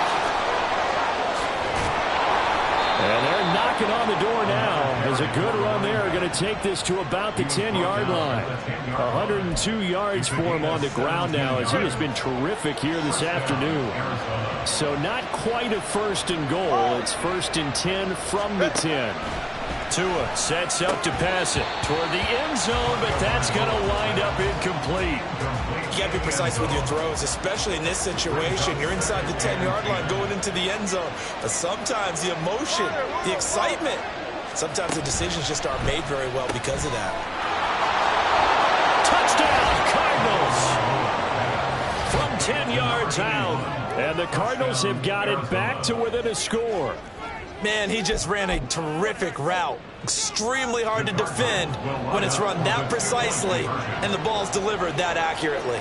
And they're knocking on the door now as a good run there. Going to take this to about the 10-yard line. 102 yards for him on the ground now as he has been terrific here this afternoon. So not quite a 1st and goal. It's 1st and 10 from the 10. Tua sets up to pass it toward the end zone, but that's going to wind up incomplete. You got to be precise with your throws, especially in this situation. You're inside the 10-yard line going into the end zone. But sometimes the emotion, the excitement, sometimes the decisions just aren't made very well because of that. Touchdown, Cardinals! From 10 yards out. And the Cardinals have got it back to within a score. Man, he just ran a terrific route. Extremely hard to defend when it's run that precisely and the ball's delivered that accurately.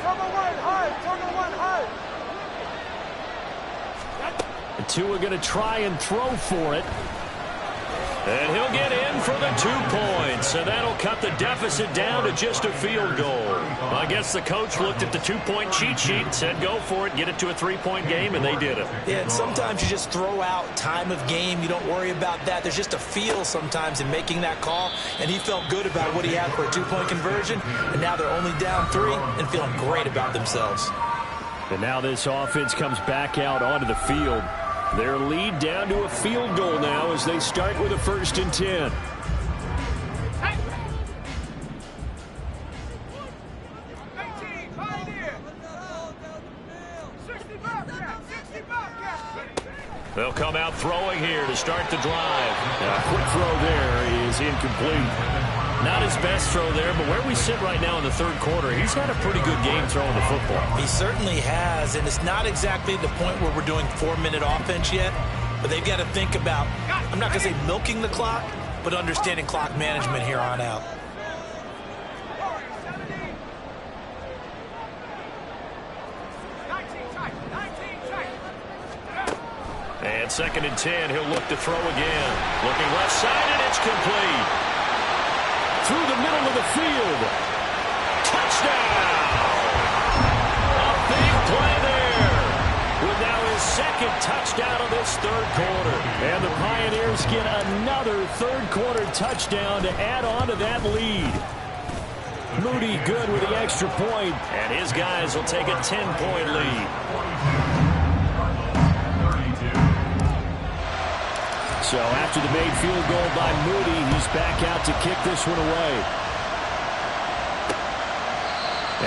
Tua going to try and throw for it. And he'll get in for the 2 points. And that'll cut the deficit down to just a field goal. I guess the coach looked at the 2-point cheat sheet and said, go for it, get it to a 3-point game, and they did it. Yeah, and sometimes you just throw out time of game. You don't worry about that. There's just a feel sometimes in making that call. And he felt good about what he had for a 2-point conversion. And now they're only down 3 and feeling great about themselves. And now this offense comes back out onto the field. Their lead down to a field goal now as they start with a 1st and 10. They'll come out throwing here to start the drive. A quick throw there is incomplete. Not his best throw there, but where we sit right now in the 3rd quarter, he's had a pretty good game throwing the football. He certainly has, and it's not exactly the point where we're doing 4-minute offense yet, but they've got to think about, I'm not going to say milking the clock, but understanding clock management here on out. And On 2nd and 10, he'll look to throw again. Looking left side, and it's complete. Through the middle of the field. Touchdown! A big play there. With now his 2nd touchdown of this 3rd quarter. And the Pioneers get another 3rd quarter touchdown to add on to that lead. Moody good with the extra point, and his guys will take a 10-point lead. So after the made field goal by Moody, he's back out to kick this one away.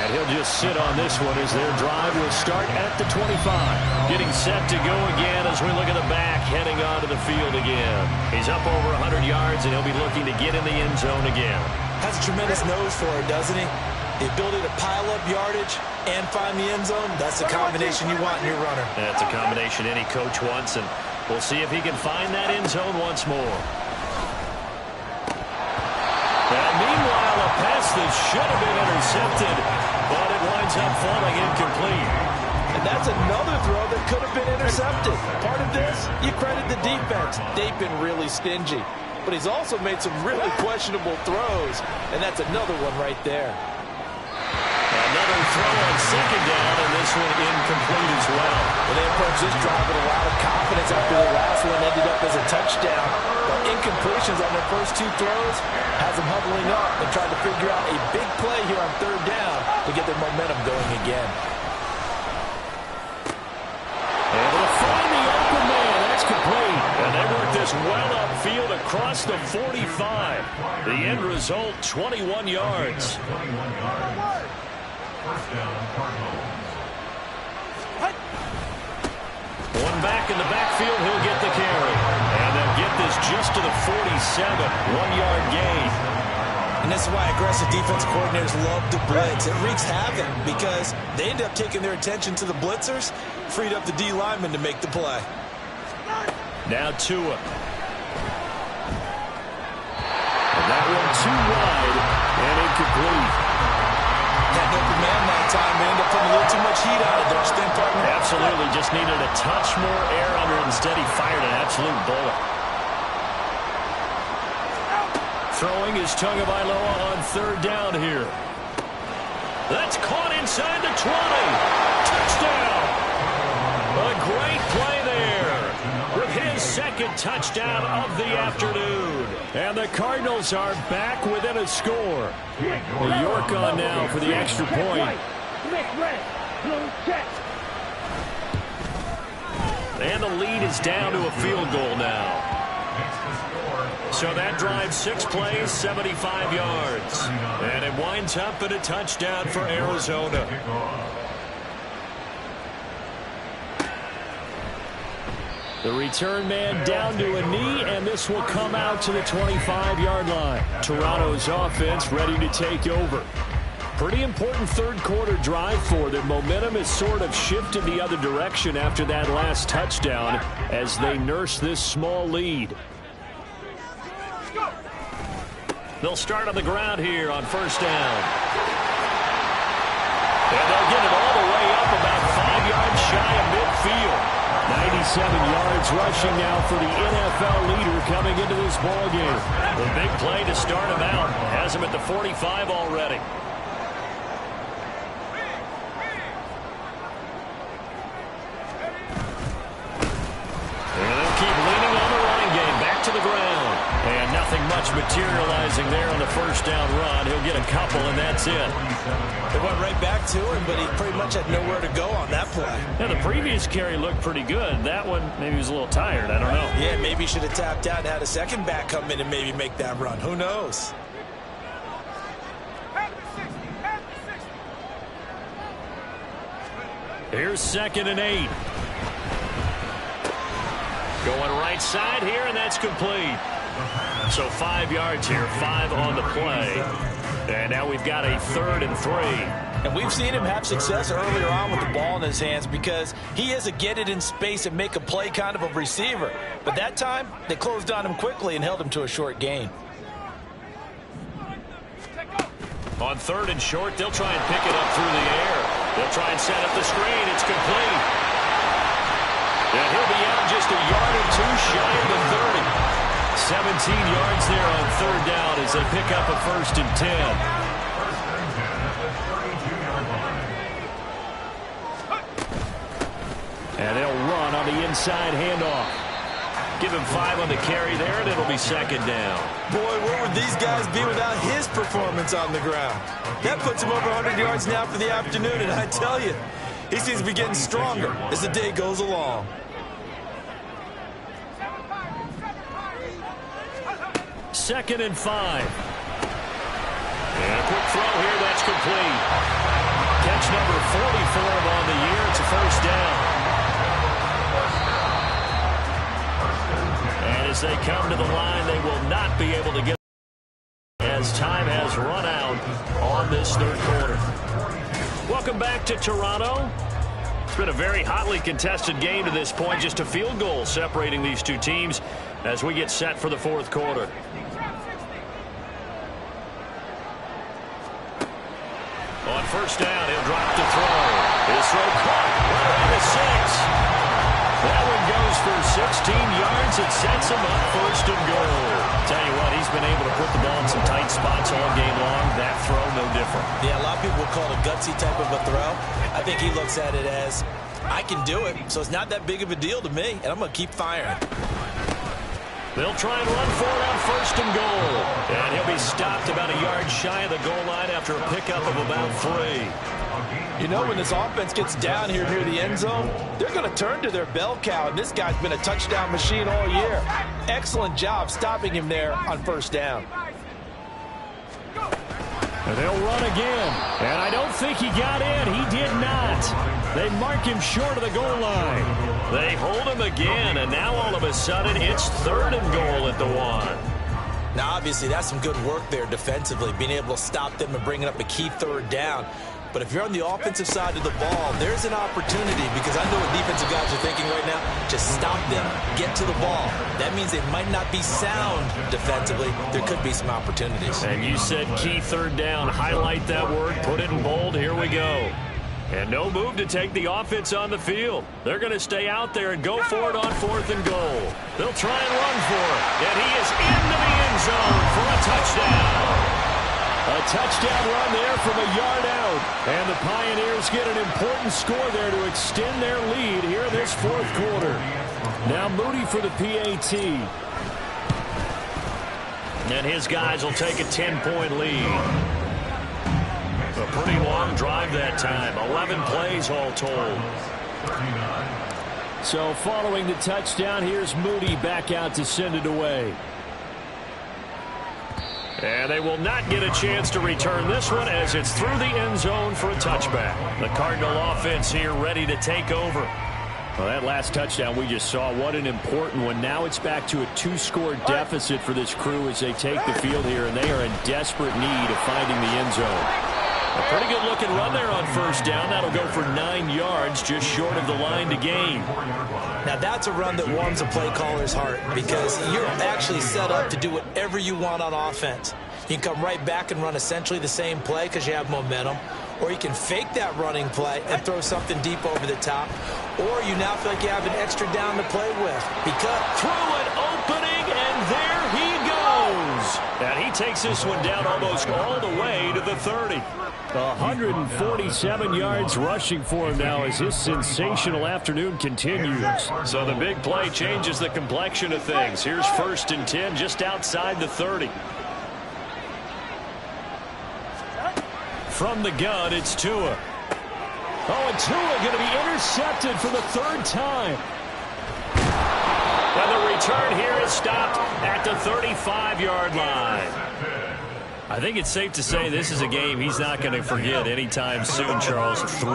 And he'll just sit on this one as their drive will start at the 25. Getting set to go again as we look at the back, heading onto the field again. He's up over 100 yards, and he'll be looking to get in the end zone again. Has a tremendous nose for it, doesn't he? The ability to pile up yardage and find the end zone, that's the combination you want in your runner. That's a combination any coach wants, and we'll see if he can find that end zone once more. And meanwhile, a pass that should have been intercepted, but it winds up falling incomplete. And that's another throw that could have been intercepted. Part of this, you credit the defense. They've been really stingy. But he's also made some really questionable throws, and that's another one right there. Another throw on 2nd down, and this one incomplete as well. And they approach this drive with a lot of confidence after the last one ended up as a touchdown. But incompletions on their first 2 throws has them huddling up and trying to figure out a big play here on 3rd down to get their momentum going again. Able to find the open man. That's complete. And they work this well upfield across the 45. The end result, 21 yards. 21 yards. First down, Cardinals. One back in the backfield, he'll get the carry. And they'll get this just to the 47. 1-yard gain. And this is why aggressive defensive coordinators love to blitz. It wreaks havoc because they end up taking their attention to the blitzers, freed up the D lineman to make the play. Now Tua. And that one too wide and incomplete. Had an open man that time. They end up putting a little too much heat on it, don't you think, partner? Absolutely. Just needed a touch more air under it. Instead, he fired an absolute bullet. Throwing is Tagovailoa on 3rd down here. That's caught inside the 20. Touchdown. A great play there with his 2nd touchdown of the afternoon. And the Cardinals are back within a score. York on now for the extra point. And the lead is down to a field goal now. So that drives 6 plays, 75 yards. And it winds up in a touchdown for Arizona. The return man down to a knee, and this will come out to the 25-yard line. Toronto's offense ready to take over. Pretty important 3rd quarter drive for them. Momentum has sort of shifted the other direction after that last touchdown as they nurse this small lead. They'll start on the ground here on 1st down. And they'll get it all the way up about 5 yards shy of midfield. 97 yards rushing now for the NFL leader coming into this ballgame. The big play to start him out. Has him at the 45 already. And they'll keep leaning on the running game. Back to the ground. And nothing much materializing there on the 1st down run. He'll get a couple, and that's it. They went right back to him, but he pretty much had nowhere to go on that play. Yeah, the previous carry looked pretty good. That one, maybe he was a little tired. I don't know. Yeah, maybe he should have tapped out and had a 2nd back come in and maybe make that run. Who knows? Here's 2nd and 8. Going right side here, and that's complete. So 5 yards here, 5 on the play. And now we've got a 3rd and 3. And we've seen him have success earlier on with the ball in his hands because he is a get it in space and make a play kind of a receiver. But that time, they closed on him quickly and held him to a short gain. On 3rd and short, they'll try and pick it up through the air. They'll try and set up the screen. It's complete. And he'll be out just a yard or two shy of the 30. 17 yards there on third down as they pick up a 1st and 10. And they'll run on the inside handoff. Give him 5 on the carry there, and it'll be 2nd down. Boy, where would these guys be without his performance on the ground? That puts him over 100 yards now for the afternoon, and I tell you, he seems to be getting stronger as the day goes along. Second and 5. And a quick throw here, that's complete. Catch number 44 on the year. It's a 1st down. And as they come to the line, they will not be able to get as time has run out on this 3rd quarter. Welcome back to Toronto. It's been a very hotly contested game to this point. Just a field goal separating these two teams as we get set for the 4th quarter. On 1st down, he'll drop to throw. His throw caught right around the 6. That one goes for 16 yards. It sets him up 1st and goal. Tell you what, he's been able to put the ball in some tight spots all game long. That throw, no different. Yeah, a lot of people will call it a gutsy type of a throw. I think he looks at it as, I can do it, so it's not that big of a deal to me, and I'm going to keep firing. They'll try and run for it on 1st and goal. And he'll be stopped about a yard shy of the goal line after a pickup of about 3. You know, when this offense gets down here near the end zone, they're going to turn to their bell cow, and this guy's been a touchdown machine all year. Excellent job stopping him there on 1st down. And they'll run again. And I don't think he got in. He did not. They mark him short of the goal line. They hold him again, and now all of a sudden it's 3rd and goal at the 1. Now, obviously, that's some good work there defensively, being able to stop them and bringing up a key 3rd down. But if you're on the offensive side of the ball, there's an opportunity, because I know what defensive guys are thinking right now. Just stop them, get to the ball. That means they might not be sound defensively. There could be some opportunities. And you said key 3rd down. Highlight that word. Put it in bold. Here we go. And no move to take the offense on the field. They're going to stay out there and go for it on 4th and goal. They'll try and run for it. And he is into the end zone for a touchdown. A touchdown run there from a yard out. And the Pioneers get an important score there to extend their lead here in this 4th quarter. Now Moody for the PAT. And his guys will take a 10-point lead. A pretty long drive that time. 11 plays all told. So following the touchdown, here's Moody back out to send it away. And they will not get a chance to return this one as it's through the end zone for a touchback. The Cardinal offense here ready to take over. Well, that last touchdown we just saw, what an important one. Now it's back to a 2-score deficit for this crew as they take the field here, and they are in desperate need of finding the end zone. A pretty good looking run there on 1st down. That'll go for 9 yards, just short of the line to gain. Now that's a run that warms a play caller's heart, because you're actually set up to do whatever you want on offense. You can come right back and run essentially the same play because you have momentum, or you can fake that running play and throw something deep over the top, or you now feel like you have an extra down to play with. Because through an opening, and there he goes. And he takes this one down almost all the way to the 30. 147 yards rushing for him now as his sensational afternoon continues. So the big play changes the complexion of things. Here's 1st and 10 just outside the 30. From the gun, it's Tua. Oh, and Tua going to be intercepted for the 3rd time. And the return here is stopped at the 35-yard line. I think it's safe to say this is a game he's not going to forget anytime soon, Charles. 3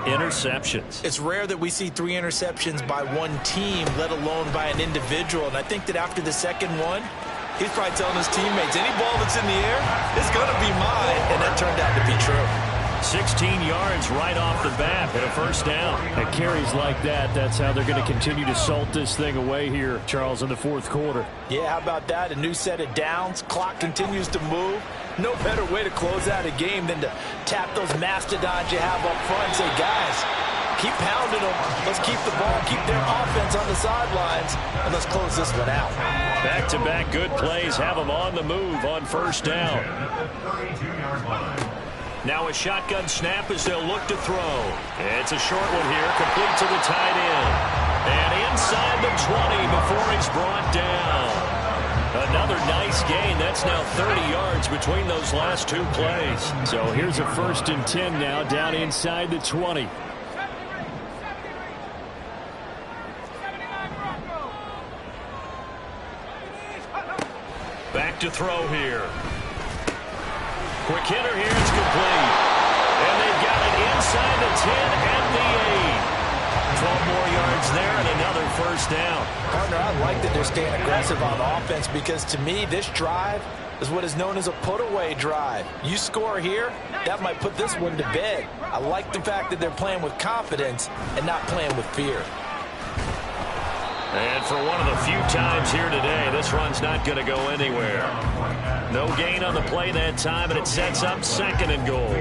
interceptions. It's rare that we see 3 interceptions by one team, let alone by an individual. And I think that after the second one, he's probably telling his teammates, any ball that's in the air, it's going to be mine. And that turned out to be true. 16 yards right off the bat and a 1st down. And carries like that, that's how they're going to continue to salt this thing away here, Charles, in the 4th quarter. Yeah, how about that? A new set of downs. Clock continues to move. No better way to close out a game than to tap those mastodons you have up front and say, guys, Keep pounding them. Let's keep the ball, keep their offense on the sidelines, and let's close this one out. Back-to-back good plays have them on the move on first down. Now a shotgun snap as they'll look to throw. It's a short one here, complete to the tight end. And inside the 20 before he's brought down. Another nice gain. That's now 30 yards between those last two plays. So here's a 1st and 10 now down inside the 20. Back to throw here. Quick hitter here. It's complete. And they've got it inside the 10 and the 8. 12 more yards there and another first down. Partner, I like that they're staying aggressive on offense because to me, this drive is what is known as a put-away drive. You score here, that might put this one to bed. I like the fact that they're playing with confidence and not playing with fear. And for one of the few times here today, this run's not going to go anywhere. No gain on the play that time, and it sets up 2nd and goal.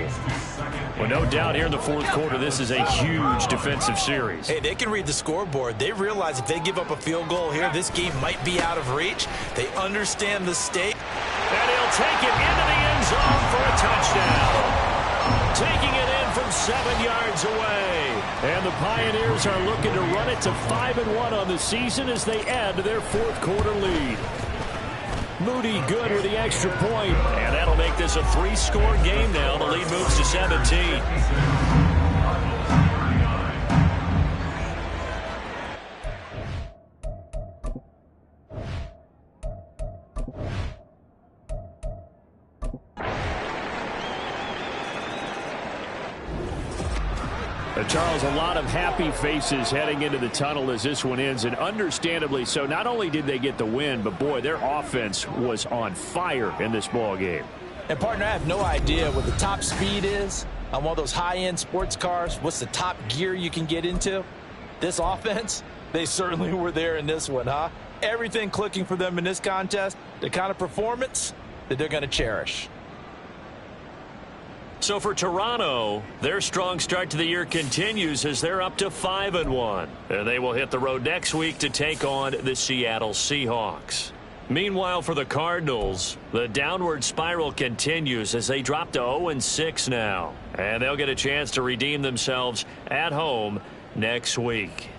Well, no doubt here in the 4th quarter, this is a huge defensive series. Hey, they can read the scoreboard. They realize if they give up a field goal here, this game might be out of reach. They understand the stake. And he'll take it into the end zone for a touchdown. Taking it in from 7 yards away. And the Pioneers are looking to run it to 5-1 on the season as they add to their 4th quarter lead. Moody good with the extra point. And that'll make this a 3-score game now. The lead moves to 17. Charles, a lot of happy faces heading into the tunnel as this one ends, and understandably so. Not only did they get the win, but, boy, their offense was on fire in this ball game. And, partner, I have no idea what the top speed is on one of those high-end sports cars. What's the top gear you can get into? This offense, they certainly were there in this one, huh? Everything clicking for them in this contest, the kind of performance that they're going to cherish. So for Toronto, their strong start to the year continues as they're up to 5-1. And they will hit the road next week to take on the Seattle Seahawks. Meanwhile, for the Cardinals, the downward spiral continues as they drop to 0-6 now. And they'll get a chance to redeem themselves at home next week.